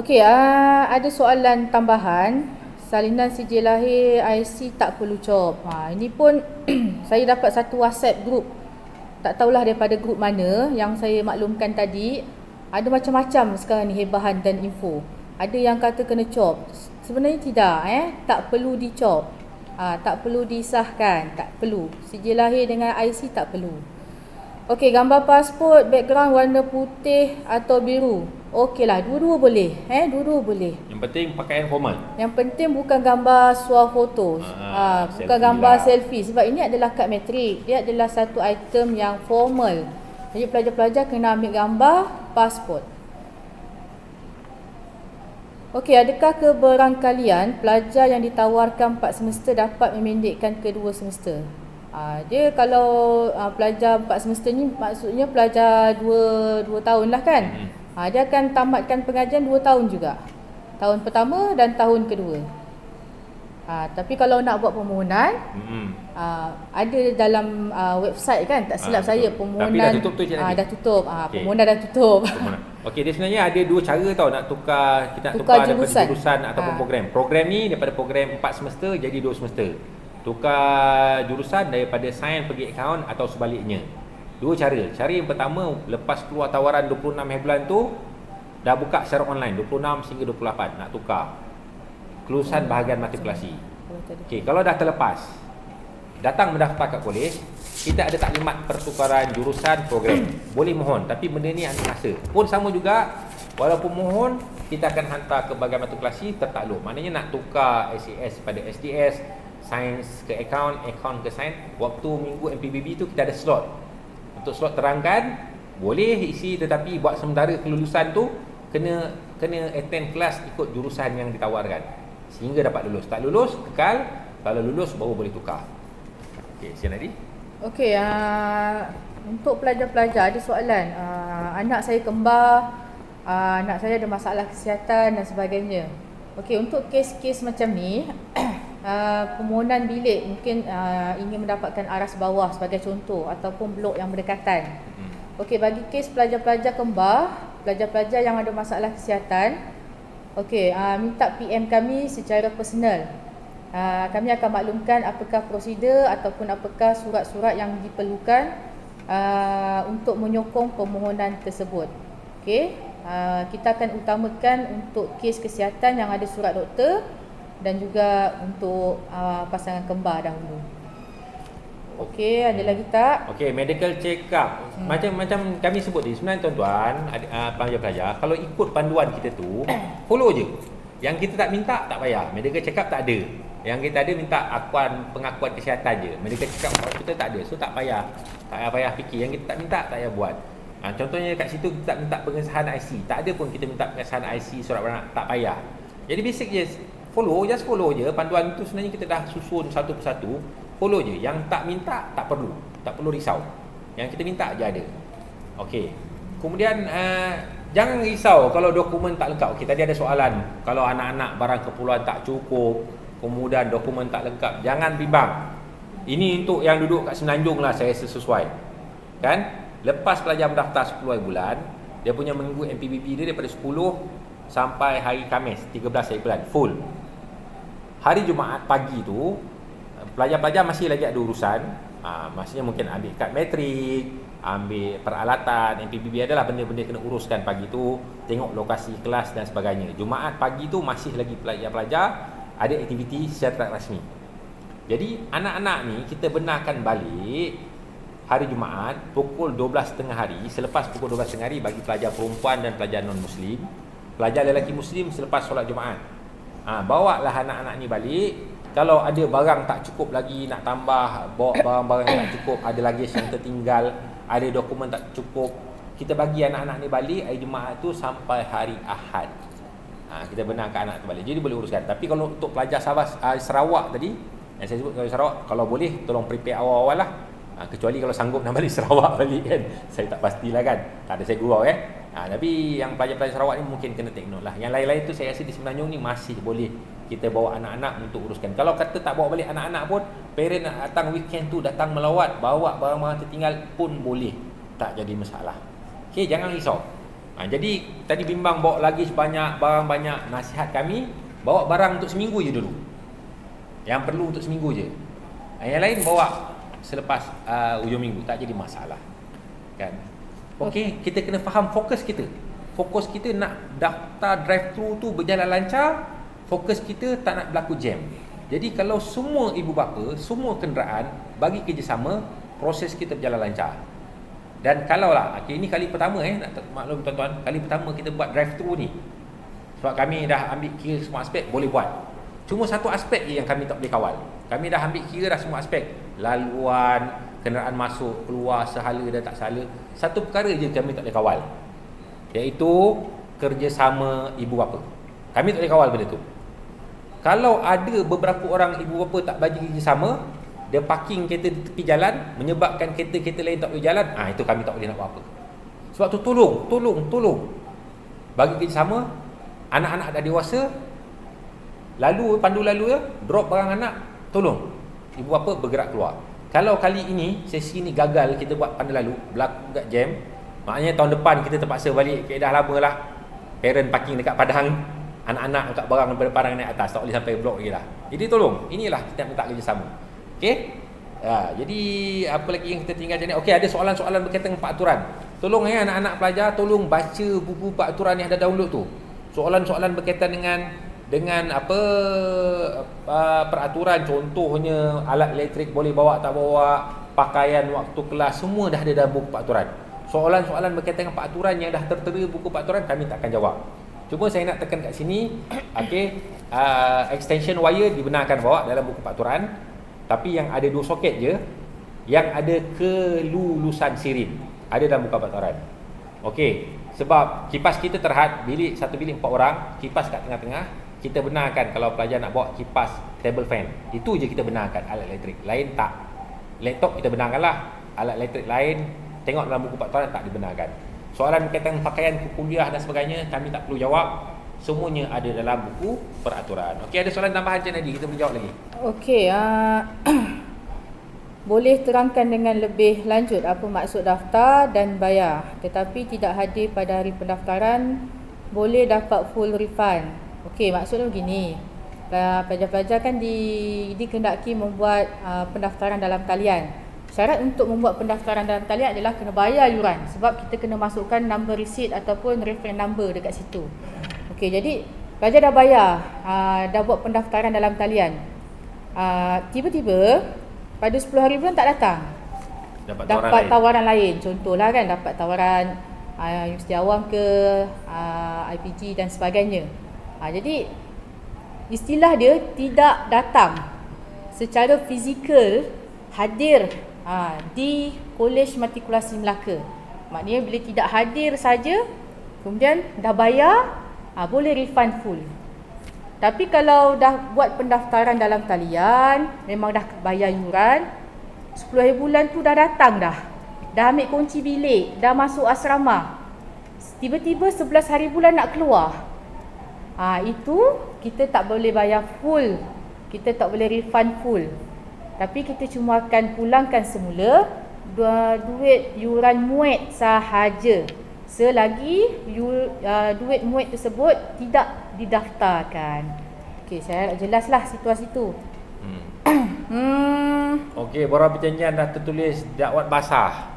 Okey, ada soalan tambahan. Salinan sijil lahir IC tak perlu cop. Ini pun saya dapat satu WhatsApp group. Tak tahulah daripada group mana yang saya maklumkan tadi. Ada macam-macam sekarang ni hebahan dan info. Ada yang kata kena cop. Sebenarnya tidak tak perlu dicop. Tak perlu disahkan, tak perlu. Sijil lahir dengan IC tak perlu. Okey, gambar pasport background warna putih atau biru. Okeylah, dua-dua boleh. Dua-dua boleh. Yang penting pakaian formal. Yang penting bukan gambar swafoto. Bukan gambar selfie sebab ini adalah kad matrik. Dia adalah satu item yang formal. Jadi pelajar-pelajar kena ambil gambar pasport. Okey, adakah keberangkalian pelajar yang ditawarkan 4 semester dapat memendekkan ke 2 semester? Dia kalau pelajar 4 semester ni maksudnya pelajar 2 tahun lah kan. Dia akan tamatkan pengajian 2 tahun juga. Tahun pertama dan tahun kedua. Tapi kalau nak buat permohonan, ada dalam website kan, tak silap saya, permohonan. Tapi dah tutup tu dah tutup. Okay. Permohonan dah tutup. Okey, dia sebenarnya ada 2 cara tau nak tukar, kita nak tukar daripada jurusan ataupun program. Program ni daripada program 4 semester jadi 2 semester. Tukar jurusan daripada sains pergi akaun atau sebaliknya. 2 cara. Cara yang pertama, lepas keluar tawaran 26 hari bulan tu, dah buka secara online 26 hingga 28 nak tukar kelulusan bahagian matrikulasi. Okey, kalau dah terlepas, datang mendaftar kat kolej, kita ada taklimat pertukaran jurusan program. Boleh mohon, tapi benda ni ambil masa. Pun sama juga, walaupun mohon, kita akan hantar ke bahagian matrikulasi tertakluk. Maknanya nak tukar SAS pada SDS, sains ke akaun, akaun ke sains, waktu minggu MPBB tu kita ada slot. Untuk slot terangkan, boleh isi, tetapi buat sementara kelulusan tu kena attend kelas ikut jurusan yang ditawarkan sehingga dapat lulus. Tak lulus, kekal. Kalau lulus, baru boleh tukar. Okey, Sian Adi. Okey, untuk pelajar-pelajar ada soalan. Anak saya kembar, anak saya ada masalah kesihatan dan sebagainya. Okey, untuk kes-kes macam ni, permohonan bilik mungkin ingin mendapatkan aras bawah sebagai contoh ataupun blok yang berdekatan. Okey, bagi kes pelajar-pelajar kembar, pelajar-pelajar yang ada masalah kesihatan, okey, minta PM kami secara personal. Kami akan maklumkan apakah prosedur ataupun apakah surat-surat yang diperlukan untuk menyokong permohonan tersebut. Okey, kita akan utamakan untuk kes kesihatan yang ada surat doktor dan juga untuk pasangan kembar dahulu. Okey, ada lagi tak? Okey, medical check up. Macam kami sebut ni, sebenarnya tuan-tuan, pelajar-pelajar, kalau ikut panduan kita tu, follow je. Yang kita tak minta, tak payah. Medical check up tak ada. Yang kita ada minta pengakuan kesihatan je. Medical check up hospital tak ada. So tak payah. Tak payah fikir. Yang kita tak minta, tak payah buat. Contohnya kat situ kita tak minta pengesahan IC. Tak ada pun kita minta pengesahan IC, surat beranak. Tak payah. Jadi basic je. Just follow je. Panduan tu sebenarnya kita dah susun satu persatu. Follow je. Yang tak minta, tak perlu. Tak perlu risau. Yang kita minta je ada. Okey. Kemudian jangan risau kalau dokumen tak lengkap. Okey, tadi ada soalan. Kalau anak-anak barang keperluan tak cukup, kemudian dokumen tak lengkap, jangan bimbang. Ini untuk yang duduk kat Semenanjung lah, saya rasa sesuai. Kan? Lepas pelajar mendaftar 10 hari bulan, dia punya menunggu MPBB dia daripada 10 sampai hari Khamis 13 hari bulan full. Hari Jumaat pagi tu pelajar-pelajar masih lagi ada urusan. Maksudnya mungkin ambil kad matrik, ambil peralatan, MPBB adalah benda-benda kena uruskan pagi tu, tengok lokasi kelas dan sebagainya. Jumaat pagi tu masih lagi pelajar-pelajar ada aktiviti secara rasmi. Jadi anak-anak ni kita benarkan balik hari Jumaat pukul 12.30 hari. Selepas pukul 12.30 hari bagi pelajar perempuan dan pelajar non-Muslim. Pelajar lelaki Muslim selepas solat Jumaat. Bawalah anak-anak ni balik. Kalau ada barang tak cukup lagi, nak tambah, bawa barang-barang yang tak cukup, ada luggage yang tertinggal, ada dokumen tak cukup, kita bagi anak-anak ni balik hari Jumaat tu sampai hari Ahad. Kita benarkan anak tu balik. Jadi boleh uruskan. Tapi kalau untuk pelajar Sarawak tadi, yang saya sebut Sarawak, kalau boleh tolong prepare awal-awal lah. Kecuali kalau sanggup nak balik Sarawak balik kan. Saya tak pastilah kan. Tak ada saya gurau tapi yang pelajar-pelajar Sarawak ni mungkin kena take note lah. Yang lain-lain tu saya rasa di Semenanjung ni masih boleh kita bawa anak-anak untuk uruskan. Kalau kata tak bawa balik anak-anak pun, parent nak datang weekend tu, datang melawat, bawa barang-barang tertinggal pun boleh. Tak jadi masalah. Okey, jangan risau. Jadi tadi bimbang bawa lagi sebanyak, barang banyak. Nasihat kami, bawa barang untuk seminggu je dulu. Yang perlu untuk seminggu je. Yang lain bawa selepas hujung minggu, tak jadi masalah. Kan? Okey, kita kena faham fokus kita. Fokus kita nak daftar drive-thru tu berjalan lancar. Fokus kita tak nak berlaku jam. Jadi kalau semua ibu bapa, semua kenderaan bagi kerjasama, proses kita berjalan lancar. Dan kalaulah, ini kali pertama nak maklum tuan-tuan, kali pertama kita buat drive-thru ni. Sebab kami dah ambil kira semua aspek, boleh buat. Cuma satu aspek je yang kami tak boleh kawal. Kami dah ambil kira dah semua aspek. Laluan, kenderaan masuk, keluar, sehala dan tak sehala. Satu perkara je kami tak boleh kawal, iaitu kerjasama ibu bapa. Kami tak boleh kawal benda tu. Kalau ada beberapa orang ibu bapa tak bagi kerjasama, dia parking kereta di tepi jalan, menyebabkan kereta-kereta lain tak boleh jalan, itu kami tak boleh nak buat apa. Sebab tu tolong bagi kerjasama. Anak-anak dah dewasa, pandu lalu drop barang anak, tolong ibu bapa bergerak keluar. Kalau kali ini sesi ni gagal kita buat pandu lalu, berlaku kat jam, maknanya tahun depan kita terpaksa balik kaedah lama lah. Parent parking dekat padang, anak-anak angkat barang daripada padang naik atas, tak boleh sampai blok lagi lah. Jadi tolong, inilah kita minta kerjasama. Okey? Jadi apa lagi yang kita tinggal macam ni? Okey, ada soalan-soalan berkaitan dengan peraturan. Tolong anak-anak pelajar, tolong baca buku peraturan yang ada download tu. Soalan-soalan berkaitan dengan apa peraturan, contohnya alat elektrik boleh bawa tak bawa, pakaian waktu kelas, semua dah ada dalam buku peraturan. Soalan-soalan berkaitan dengan peraturan yang dah tertera buku peraturan, kami tak akan jawab. Cuma saya nak tekan kat sini, extension wire dibenarkan bawa dalam buku peraturan, tapi yang ada 2 soket je, yang ada kelulusan sirin ada dalam buku peraturan. Okey, sebab kipas kita terhad satu bilik 4 orang, kipas kat tengah-tengah. Kita benarkan kalau pelajar nak bawa kipas, table fan, itu je kita benarkan. Alat elektrik lain tak. Laptop kita benarkanlah, alat elektrik lain tengok dalam buku peraturan tak dibenarkan. Soalan berkaitan pakaian ke kuliah dan sebagainya, kami tak perlu jawab. Semuanya ada dalam buku peraturan. Okey, ada soalan tambahan Cik Nadi, kita boleh jawab lagi. Okey, boleh terangkan dengan lebih lanjut apa maksud daftar dan bayar tetapi tidak hadir pada hari pendaftaran boleh dapat full refund. Okey, maksudnya begini. Pelajar-pelajar kan dikehendaki membuat pendaftaran dalam talian. Syarat untuk membuat pendaftaran dalam talian adalah kena bayar yuran sebab kita kena masukkan number receipt ataupun reference number dekat situ. Okey, jadi pelajar dah bayar, dah buat pendaftaran dalam talian. Tiba-tiba pada 10 hari bulan tak datang. Dapat tawaran lain. Contohlah kan dapat tawaran Universiti Awam ke IPG dan sebagainya. Jadi istilah dia tidak datang secara fizikal hadir di Kolej Matrikulasi Melaka. Maknanya bila tidak hadir saja kemudian dah bayar boleh refund full. Tapi kalau dah buat pendaftaran dalam talian, memang dah bayar yuran, 10 hari bulan tu dah datang dah. Dah ambil kunci bilik, dah masuk asrama. Tiba-tiba 11 hari bulan nak keluar. Itu kita tak boleh bayar full. Kita tak boleh refund full. Tapi kita cuma akan pulangkan semula duit yuran muat sahaja. Selagi duit muat tersebut tidak didaftarkan. Okey, saya harap jelaslah situasi tu. Okey, borang perjanjian dah tertulis dakwat basah.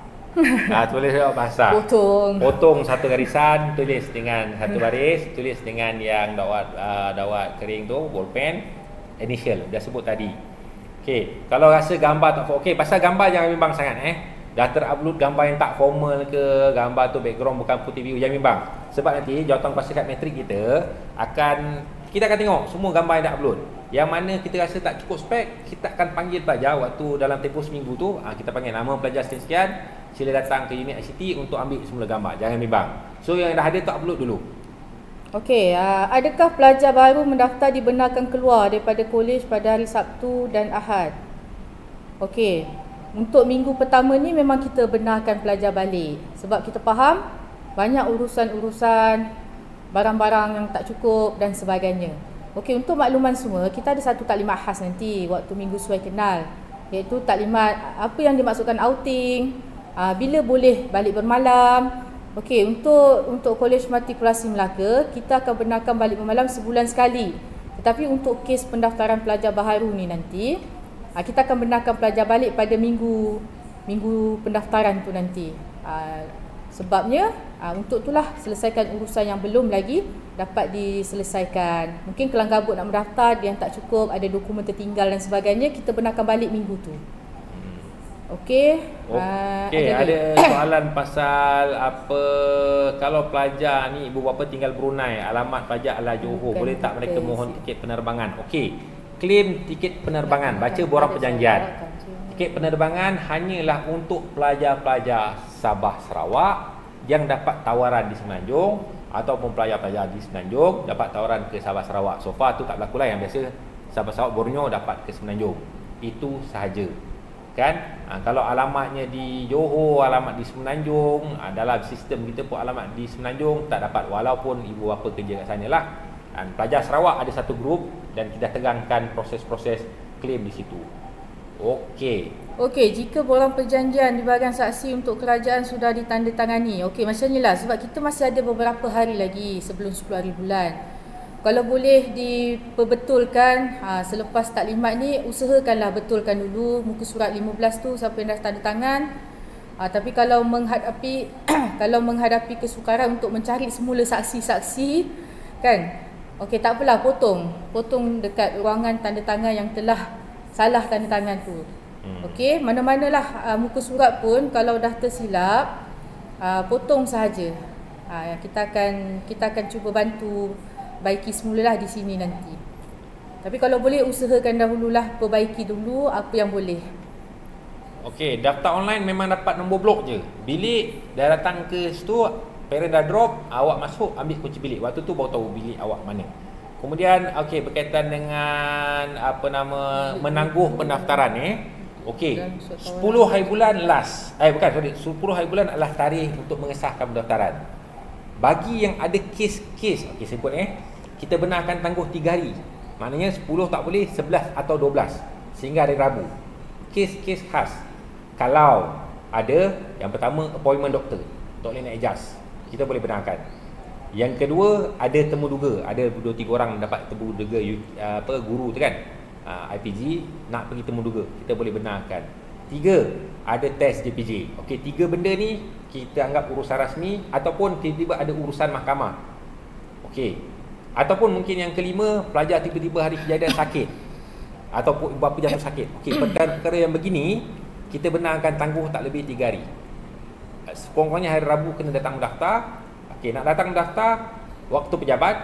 Tulis dakwat basah. Potong satu garisan, tulis dengan satu baris, tulis dengan yang dakwat kering tu, bolpen, initial dah sebut tadi. Okey, kalau rasa gambar tak okey, pasal gambar jangan bimbang sangat dah terupload gambar yang tak formal ke, gambar tu background bukan putih biru, jangan bimbang. Sebab nanti jawatankuasa kad matrik kita akan tengok semua gambar yang dah upload. Yang mana kita rasa tak cukup spek, kita akan panggil pelajar waktu dalam tempoh seminggu tu, kita panggil nama pelajar sekian, sila datang ke unit ICT untuk ambil semula gambar. Jangan bimbang. So yang dah ada tu upload dulu. Okey, adakah pelajar baru mendaftar dibenarkan keluar daripada kolej pada hari Sabtu dan Ahad? Okey, untuk minggu pertama ni memang kita benarkan pelajar balik sebab kita faham banyak urusan-urusan, barang-barang yang tak cukup dan sebagainya. Okey, untuk makluman semua, kita ada satu taklimat khas nanti waktu minggu suai kenal, iaitu taklimat apa yang dimaksudkan outing, bila boleh balik bermalam. Okey, untuk Kolej Matrikulasi Melaka, kita akan benarkan balik bermalam sebulan sekali. Tetapi untuk kes pendaftaran pelajar baharu ni nanti, kita akan benarkan pelajar balik pada minggu pendaftaran tu nanti. Sebabnya untuk itulah selesaikan urusan yang belum lagi dapat diselesaikan. Mungkin kelang kabut nak mendaftar, dia yang tak cukup, ada dokumen tertinggal dan sebagainya, kita benarkan balik minggu tu. Okey. Ada soalan pasal apa kalau pelajar ni ibu bapa tinggal Brunei, alamat pelajar adalah Johor, boleh tak mereka mohon tiket penerbangan? Okey. Klaim tiket penerbangan, baca borang perjanjian. Tiket penerbangan hanyalah untuk pelajar-pelajar Sabah Sarawak yang dapat tawaran di Semenanjung ataupun pelajar-pelajar di Semenanjung dapat tawaran ke Sabah Sarawak. So far tu tak berlaku lah, yang biasa Sabah Sarawak Borneo dapat ke Semenanjung. Itu sahaja. Kan? Kalau alamatnya di Johor, alamat di Semenanjung, dalam sistem kita pun alamat di Semenanjung tak dapat walaupun ibu bapa kerja kat sana lah. Dan pelajar Sarawak ada satu grup dan kita tegangkan proses-proses klaim di situ. Okey, jika borang perjanjian di bahagian saksi untuk kerajaan sudah ditandatangani. Okey, macam inilah sebab kita masih ada beberapa hari lagi sebelum 10 hari bulan. Kalau boleh diperbetulkan selepas taklimat ni, usahakanlah betulkan dulu muka surat 15 tu siapa yang dah tanda tangan. Tapi kalau menghadapi kesukaran untuk mencari semula saksi-saksi kan, okey, tak apalah, potong dekat ruangan tanda tangan yang telah salah tanda tangan tu. Okey, mana-manalah muka surat pun kalau dah tersilap, potong sahaja. Kita akan cuba bantu baiki semulalah di sini nanti. Tapi kalau boleh usahakan dahululah perbaiki dulu apa yang boleh. Okey, daftar online memang dapat nombor blok je. Bilik dah datang ke situ, parent dah drop, awak masuk ambil kunci bilik. Waktu tu baru tahu bilik awak mana. Kemudian berkaitan dengan menangguh pendaftaran Okey, 10 hari bulan last. 10 hari bulan adalah tarikh untuk mengesahkan pendaftaran. Bagi yang ada kes-kes, sebut kita benarkan tangguh 3 hari. Maknanya 10 tak boleh, 11 atau 12 sehingga hari Rabu. kes-kes khas. Kalau ada, yang pertama appointment doktor, tak boleh nak adjust, kita boleh benarkan. Yang kedua, ada temu duga, ada 2-3 orang dapat temu duga guru tu kan, IPG nak pergi temu duga, kita boleh benarkan. 3, ada test JPJ. Okey, 3 benda ni kita anggap urusan rasmi, ataupun tiba-tiba ada urusan mahkamah. Okey. Ataupun mungkin yang kelima, pelajar tiba-tiba hari kejadian sakit, ataupun ibu bapa jatuh sakit. Okey, perkara yang begini kita benarkan tangguh tak lebih 3 hari. Sepokoknya hari Rabu kena datang mendaftar. Okey, nak datang mendaftar, waktu pejabat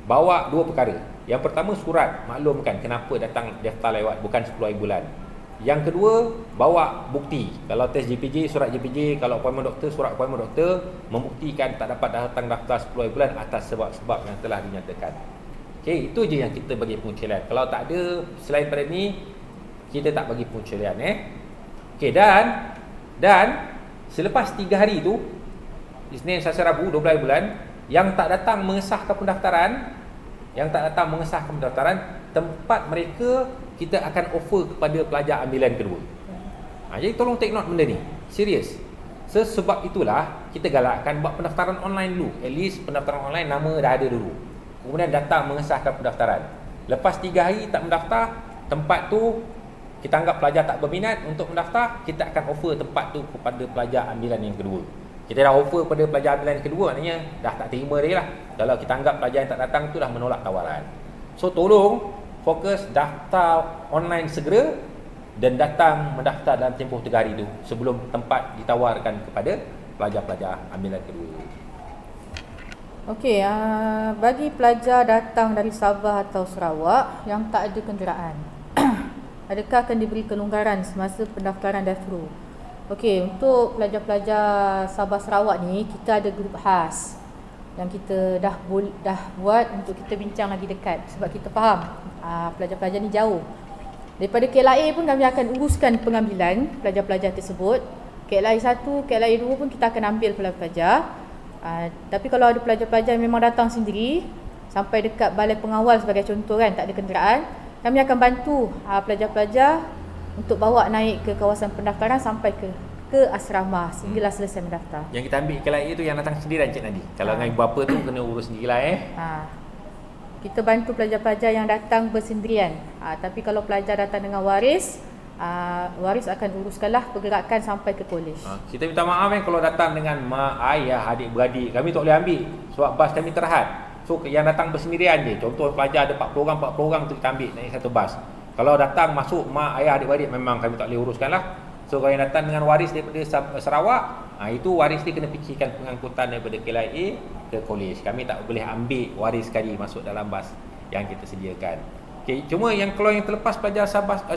bawa 2 perkara. Yang pertama, surat maklumkan kenapa datang daftar lewat, bukan 10 hari bulan. Yang kedua, bawa bukti. Kalau test JPJ, surat JPJ. Kalau appointment doktor, surat appointment doktor, membuktikan tak dapat datang daftar 10 hari bulan atas sebab-sebab yang telah dinyatakan. Okey, itu je yang kita bagi pengecualian. Kalau tak ada selain daripada ni, kita tak bagi pengecualian. Okey, dan selepas 3 hari tu, Isnin, Selasa, Rabu, 12 hari bulan, yang tak datang mengesahkan pendaftaran, tempat mereka kita akan offer kepada pelajar ambilan kedua. Jadi tolong take note benda ni, serius. Sebab itulah kita galakkan buat pendaftaran online dulu. At least pendaftaran online nama dah ada dulu. Kemudian datang mengesahkan pendaftaran. Lepas 3 hari tak mendaftar, tempat tu kita anggap pelajar tak berminat untuk mendaftar, kita akan offer tempat tu kepada pelajar ambilan yang kedua. Kita dah offer pada pelajar ambilan yang kedua, maknanya dah tak terima dia lah. Kalau kita anggap pelajar yang tak datang tu dah menolak tawaran. So tolong fokus daftar online segera dan datang mendaftar dalam tempoh 3 hari tu sebelum tempat ditawarkan kepada pelajar-pelajar ambilan kedua. Okey, bagi pelajar datang dari Sabah atau Sarawak yang tak ada kenderaan, adakah akan diberi kelonggaran semasa pendaftaran daftar? Okey, untuk pelajar-pelajar Sabah Sarawak ni, kita ada grup khas yang kita dah buat untuk kita bincang lagi dekat, sebab kita faham pelajar-pelajar ni jauh. Daripada KLIA pun kami akan uruskan pengambilan pelajar-pelajar tersebut. KLIA 1, KLIA 2 pun kita akan ambil pelajar-pelajar. Tapi kalau ada pelajar-pelajar yang memang datang sendiri sampai dekat balai pengawal sebagai contoh kan, tak ada kenderaan, kami akan bantu pelajar-pelajar untuk bawa naik ke kawasan pendaftaran sampai ke asrama sehinggalah selesai mendaftar. Yang kita ambil KLIA tu yang datang sendirian Cik Nadi. Kalau dengan ibu bapa tu kena urus sendirilah Kita bantu pelajar-pelajar yang datang bersendirian. Tapi kalau pelajar datang dengan waris, waris akan uruskanlah pergerakan sampai ke kolej. Kita minta maaf kalau datang dengan mak, ayah, adik-beradik, kami tak boleh ambil sebab bas kami terhad. So yang datang bersendirian je. Contoh pelajar ada 40 orang tu kita ambil naik satu bas. Kalau datang masuk mak, ayah, adik-beradik, memang kami tak boleh uruskan lah. So kalau yang datang dengan waris daripada Sarawak, itu waris dia kena fikirkan pengangkutan daripada KLIA ke kolej. Kami tak boleh ambil waris sekali masuk dalam bas yang kita sediakan. Okay, cuma yang kalau yang terlepas pelajar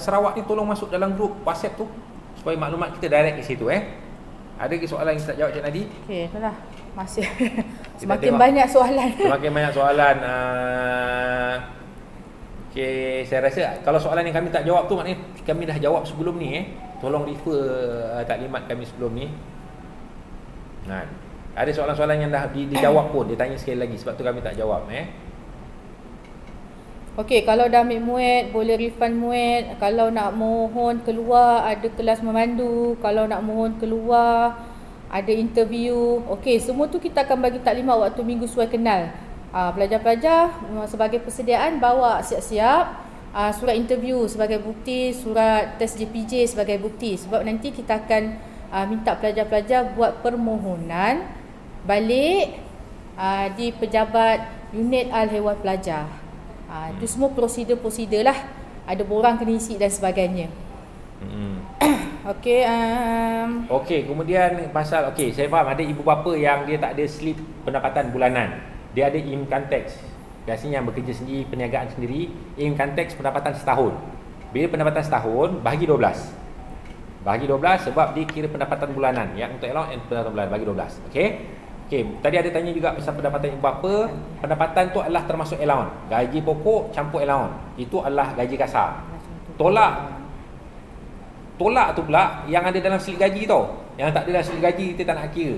Sarawak ni, tolong masuk dalam grup WhatsApp tu supaya maklumat kita direct ke situ. Ada ke soalan yang kita tak jawab Cik Nadi? Okey, itulah. Masih semakin banyak soalan. Semakin banyak soalan. Okey, saya rasa kalau soalan yang kami tak jawab tu maknanya kami dah jawab sebelum ni. Tolong refer taklimat kami sebelum ni. Ada soalan-soalan yang dah dijawab pun, dia tanya sekali lagi, sebab tu kami tak jawab. Okey, kalau dah ambil muid, boleh refund muid. Kalau nak mohon keluar, ada kelas memandu. Kalau nak mohon keluar, ada interview. Okey, semua tu kita akan bagi taklimat waktu minggu suai kenal. Pelajar-pelajar sebagai persediaan bawa siap-siap. Surat interview sebagai bukti, surat test JPJ sebagai bukti. Sebab nanti kita akan minta pelajar-pelajar buat permohonan balik di pejabat unit al-hewan pelajar. Itu semua prosedur-prosedur lah. Ada borang kena isi dan sebagainya. Okey, kemudian pasal saya faham ada ibu bapa yang dia tak ada slip pendapatan bulanan. Dia ada income tax. Biasanya yang bekerja sendiri, perniagaan sendiri, income tax pendapatan setahun. Bila pendapatan setahun, bahagi 12. Bahagi 12 sebab dia kira pendapatan bulanan. Yang untuk allowance and pendapatan bulanan, bahagi 12. Okey, tadi ada tanya juga pasal pendapatan ibu bapa. Pendapatan tu adalah termasuk allowance. Gaji pokok campur allowance. Itu adalah gaji kasar. Tolak tu pula yang ada dalam slip gaji tau. Yang tak ada dalam slip gaji kita tak nak kira.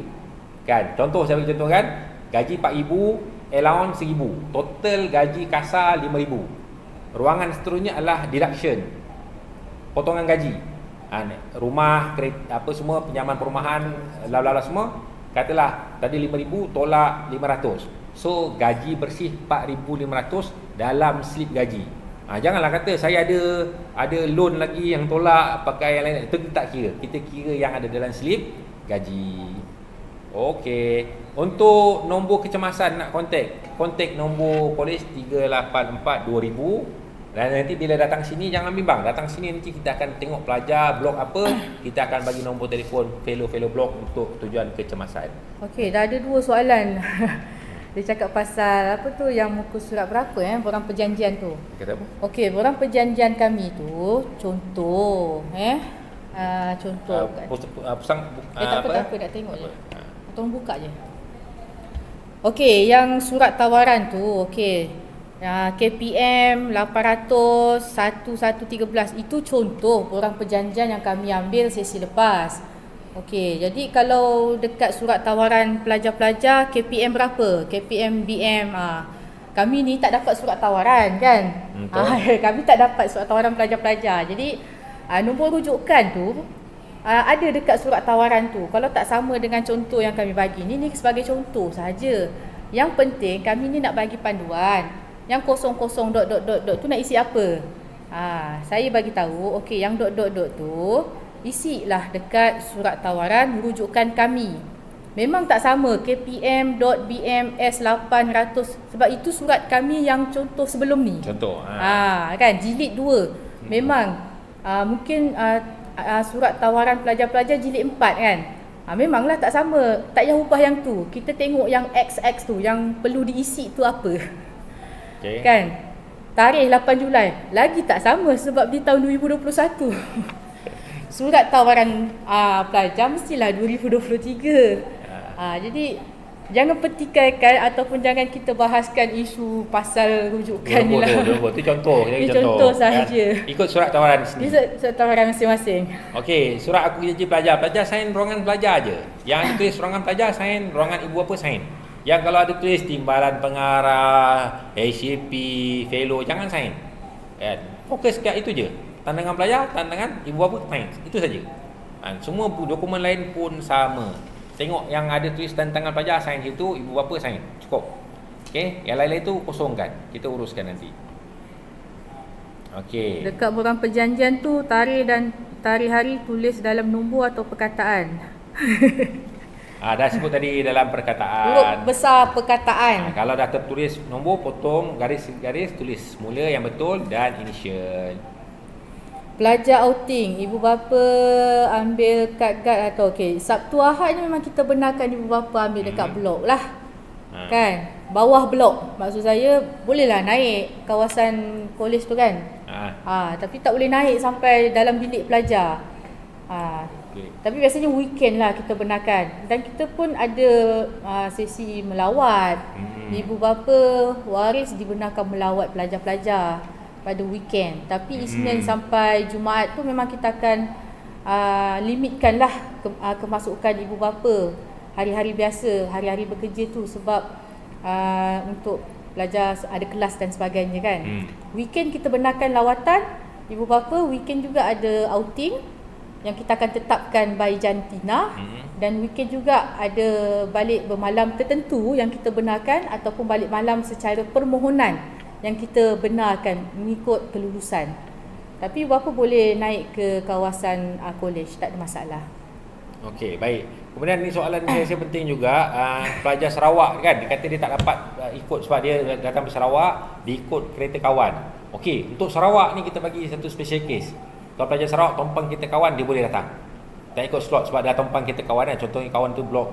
Kan? Contoh saya bagi contoh kan. Gaji 4,000, allowance 1,000. Total gaji kasar 5,000. Ruangan seterusnya adalah deduction. potongan gaji. Rumah, kereta, apa semua, pinjaman perumahan, lalu-lalu semua, katalah tadi 5,000 tolak 500. So gaji bersih 4,500 dalam slip gaji. Janganlah kata saya ada loan lagi yang tolak pakai yang lain. Itu kita tak kira. Kita kira yang ada dalam slip gaji. Okey. Untuk nombor kecemasan nak kontak nombor polis 384 2000. Dan nanti bila datang sini jangan bimbang. Datang sini nanti kita akan tengok pelajar blok apa, kita akan bagi nombor telefon fellow blok untuk tujuan kecemasan. Okey, dah ada 2 soalan. Dia cakap pasal apa tu yang muka surat berapa borang perjanjian tu. Kata apa? Okey, borang perjanjian kami tu contoh contoh tak apa nak tengok je. Tolong buka je. Okey, yang surat tawaran tu okey. KPM 800 1113 itu contoh borang perjanjian yang kami ambil sesi lepas. Okey, jadi kalau dekat surat tawaran pelajar-pelajar KPM berapa? KPM BM kami ni tak dapat surat tawaran kan. Kami tak dapat surat tawaran pelajar-pelajar. Jadi nombor rujukan tu ada dekat surat tawaran tu. Kalau tak sama dengan contoh yang kami bagi ni sebagai contoh saja. Yang penting kami ni nak bagi panduan. Yang kosong-kosong dot tu nak isi apa? Saya bagi tahu, okey, yang dot tu isilah dekat surat tawaran rujukan kami. Memang tak sama KPM.BMS 800 sebab itu surat kami yang contoh sebelum ni. Contoh. Kan jilid 2. Memang mungkin surat tawaran pelajar-pelajar jilid 4 kan. Memanglah tak sama, tak payah ubah yang tu. Kita tengok yang XX tu yang perlu diisi tu apa. Okay. Kan? Tarikh 8 Julai lagi tak sama sebab di tahun 2021. Surat tawaran pelajar mestilah 2023. Jadi jangan petikaikan ataupun jangan kita bahaskan isu pasal rujukan ni lah. Itu contoh. Ini contoh sahaja. Ikut surat tawaran di sini. Surat tawaran masing-masing. Okey, surat aku janji pelajar sign ruangan pelajar je. Yang tulis ruangan pelajar sign, ruangan ibu bapa sign. Yang kalau ada tulis timbalan pengarah, HCP, fellow, jangan sign. Fokus kat itu je. Tandangan pelajar, tandangan ibu bapa, sign. Itu saja. Semua dokumen lain pun sama. Tengok yang ada tulis tandangan pelajar, sign situ, ibu bapa, sign. Cukup. Okey, yang lain-lain tu kosongkan. Kita uruskan nanti. Okey. Dekat borang perjanjian tu, tarikh dan tarikh hari tulis dalam nombor atau perkataan. Dah sebut tadi dalam perkataan. Huruf besar perkataan. Kalau dah tertulis nombor, potong garis-garis, tulis mula yang betul dan initial. Pelajar outing, ibu bapa ambil kad guard atau okey. Sabtu Ahad ni memang kita benarkan ibu bapa ambil dekat blok lah. Kan? Bawah blok. Maksud saya bolehlah naik kawasan kolej tu kan. Tapi tak boleh naik sampai dalam bilik pelajar. Tapi biasanya weekend lah kita benarkan. Dan kita pun ada sesi melawat. Ibu bapa waris dibenarkan melawat pelajar-pelajar pada weekend. Tapi Isnin sampai Jumaat tu memang kita akan limitkan lah kemasukan ibu bapa hari-hari biasa, hari-hari bekerja tu. Sebab untuk pelajar ada kelas dan sebagainya kan. Weekend kita benarkan lawatan ibu bapa. Weekend juga ada outing yang kita akan tetapkan by jantina. Dan weekend juga ada balik bermalam tertentu yang kita benarkan ataupun balik malam secara permohonan yang kita benarkan mengikut kelulusan. Tapi bapa boleh naik ke kawasan kolej, tak ada masalah. Okey, baik. Kemudian ni soalan ni saya penting juga. Pelajar Sarawak kan, dia kata dia tak dapat ikut sebab dia datang dari Sarawak, dia ikut kereta kawan. Okey, untuk Sarawak ni kita bagi satu special case. Kalau pelajar Sarawak tumpang kita kawan, dia boleh datang. Tak ikut slot sebab dah tumpang kita kawan kan. Contohnya kawan tu blok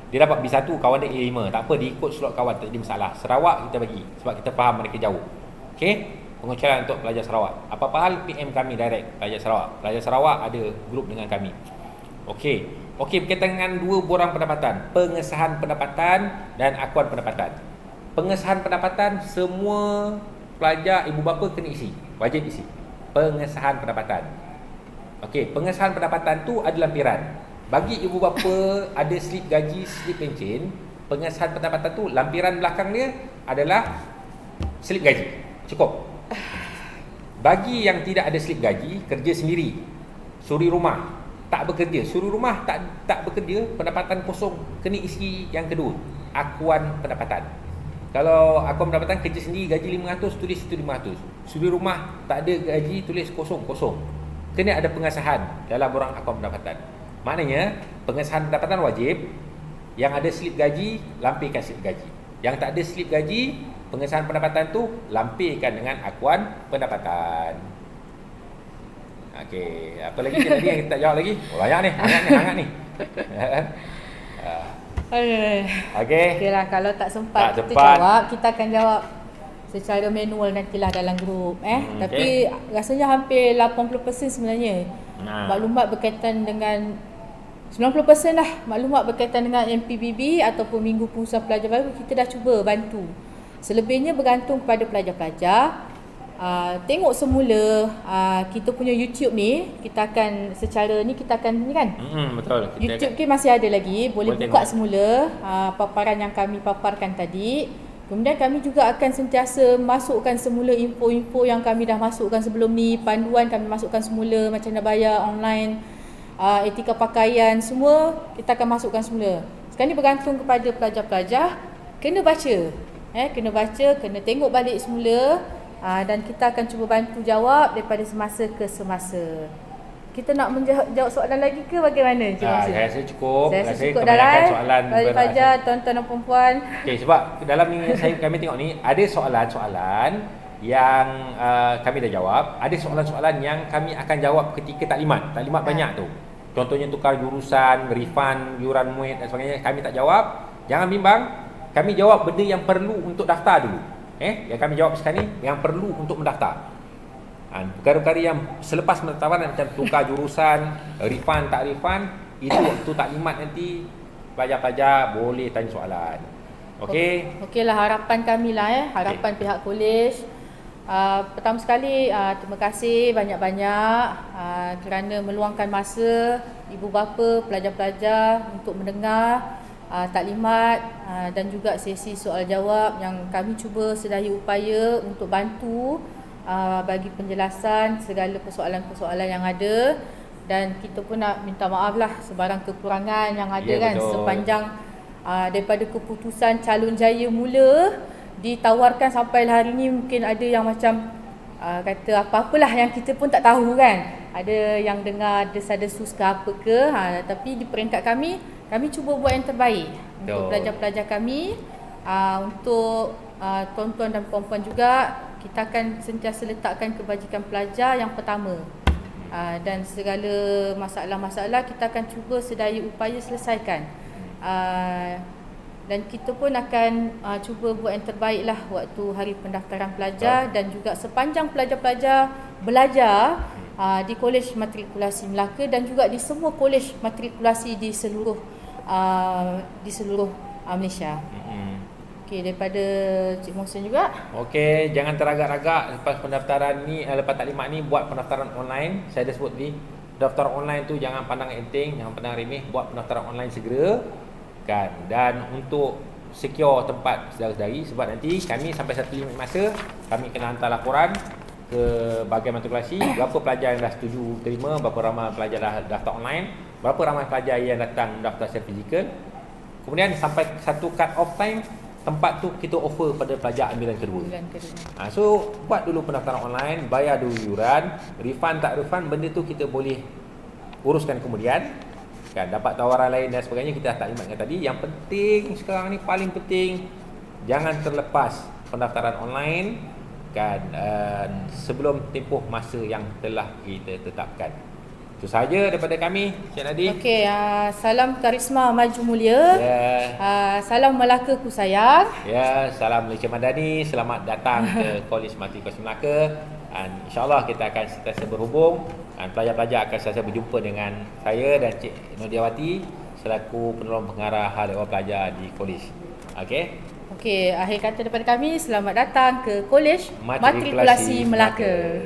dia dapat B1, kawan dia A5. Tak apa, dia ikut slot kawan, tak ada masalah. Sarawak kita bagi sebab kita faham mereka jauh. Okey? Pengucaran untuk pelajar Sarawak. Apa-apa hal PM kami direct pelajar Sarawak. Pelajar Sarawak ada grup dengan kami. Okey. Berkaitan dengan 2 borang pendapatan, pengesahan pendapatan dan akuan pendapatan. Pengesahan pendapatan semua pelajar ibu bapa kena isi, wajib isi. Pengesahan pendapatan. Okey, pengesahan pendapatan tu ada lampiran. Bagi ibu bapa ada slip gaji, slip pencen, pengesahan pendapatan tu lampiran belakang dia adalah slip gaji. Cukup. Bagi yang tidak ada slip gaji, kerja sendiri, suri rumah, tak bekerja, suri rumah tak bekerja, pendapatan kosong, kena isi yang kedua, akuan pendapatan. Kalau akuan pendapatan kerja sendiri gaji 500, tulis itu 500. Suri rumah tak ada gaji, tulis kosong. Kena ada pengesahan dalam orang akuan pendapatan. Maknanya pengesahan pendapatan wajib. Yang ada slip gaji, lampirkan slip gaji. Yang tak ada slip gaji, pengesahan pendapatan tu lampirkan dengan akuan pendapatan. Okey, apa lagi tadi yang kita tak jawab lagi? Oh, banyak ni, hangat ni. Okeylah, kalau tak sempat kita jawab, kita akan jawab secara manual nantilah dalam grup Tapi rasanya hampir 80% sebenarnya maklumat berkaitan dengan 90% lah maklumat berkaitan dengan MPBB ataupun Minggu Pengurusan Pelajar Baru kita dah cuba bantu. Selebihnya bergantung kepada pelajar-pelajar. Tengok semula kita punya YouTube ni, kita akan secara ni kita akan ni kan. Betul. YouTube ni masih ada lagi, boleh buka semula paparan yang kami paparkan tadi. Kemudian kami juga akan sentiasa masukkan semula info-info yang kami dah masukkan sebelum ni, panduan kami masukkan semula macam mana bayar online, etika pakaian, semua kita akan masukkan semula. Sekarang ni bergantung kepada pelajar-pelajar, kena baca. Kena baca, kena tengok balik semula. Dan kita akan cuba bantu jawab daripada semasa ke semasa. Kita nak menjawab soalan lagi ke bagaimana? Saya rasa cukup. Saya rasa cukup dah soalan pelajar, tuan-tuan dan puan-puan. Okey, sebab dalam ni kami tengok ni ada soalan-soalan yang kami dah jawab. Ada soalan-soalan yang kami akan jawab ketika taklimat. Taklimat banyak tu. Contohnya tukar jurusan, refund yuran muid dan sebagainya, kami tak jawab. Jangan bimbang. Kami jawab benda yang perlu untuk daftar dulu. Yang kami jawab sekarang ni yang perlu untuk mendaftar. Perkara-perkara yang selepas pendaftaran macam tukar jurusan, refund tak refund, itu waktu taklimat nanti pelajar-pelajar boleh tanya soalan. Okey. Okeylah, harapan kami lah harapan pihak kolej. Pertama sekali terima kasih banyak-banyak kerana meluangkan masa ibu bapa, pelajar-pelajar untuk mendengar taklimat dan juga sesi soal jawab yang kami cuba sedaya upaya untuk bantu bagi penjelasan segala persoalan-persoalan yang ada. Dan kita pun nak minta maaf lah sebarang kekurangan yang ada betul. Sepanjang daripada keputusan calon jaya mula ditawarkan sampai hari ni, mungkin ada yang macam kata apa-apalah yang kita pun tak tahu kan. Ada yang dengar desas-desus ke apa ke, tapi di peringkat kami cuba buat yang terbaik untuk pelajar-pelajar kami. Untuk tuan-tuan dan puan-puan juga, kita akan sentiasa letakkan kebajikan pelajar yang pertama. Dan segala masalah-masalah kita akan cuba sedaya upaya selesaikan. Dan kita pun akan cuba buat yang terbaik lah waktu hari pendaftaran pelajar. Dan juga sepanjang pelajar-pelajar belajar di Kolej Matrikulasi Melaka dan juga di semua kolej matrikulasi di seluruh Malaysia. Okey, daripada Cik Mohsin juga. Okey, jangan teragak-agak lepas pendaftaran ni, lepas taklimat ni buat pendaftaran online. Saya dah sebut tadi, pendaftaran online tu jangan pandang enteng, jangan pandang remeh, buat pendaftaran online segera kan. Dan untuk secure tempat saudara-saudari, sebab nanti kami sampai satu limit masa kami kena hantar laporan ke bahagian matrikulasi, berapa pelajar yang dah setuju terima, berapa ramai pelajar dah daftar online, berapa ramai pelajar yang datang daftar secara fizikal. Kemudian sampai satu cut off time, tempat tu kita offer pada pelajar ambilan kedua. So buat dulu pendaftaran online, bayar dulu yuran, refund tak refund, benda tu kita boleh uruskan kemudian kan. Dapat tawaran lain dan sebagainya kita dah taklimatkan tadi. Yang penting sekarang ni, paling penting, jangan terlepas pendaftaran online kan, sebelum tempoh masa yang telah kita tetapkan. Itu sahaja daripada kami, Cik Nadi. Okey, salam karisma maju mulia. Salam Melaka ku sayang. Salam Malaysia Madani. Selamat datang ke Kolej Matrikulasi Melaka. Dan insya-Allah kita akan sentiasa berhubung dan pelajar-pelajar akan sentiasa berjumpa dengan saya dan Cik Nodiawati selaku penolong pengarah hal ehwal pelajar di kolej. Okey, akhir kata daripada kami, selamat datang ke Kolej Matrikulasi Melaka.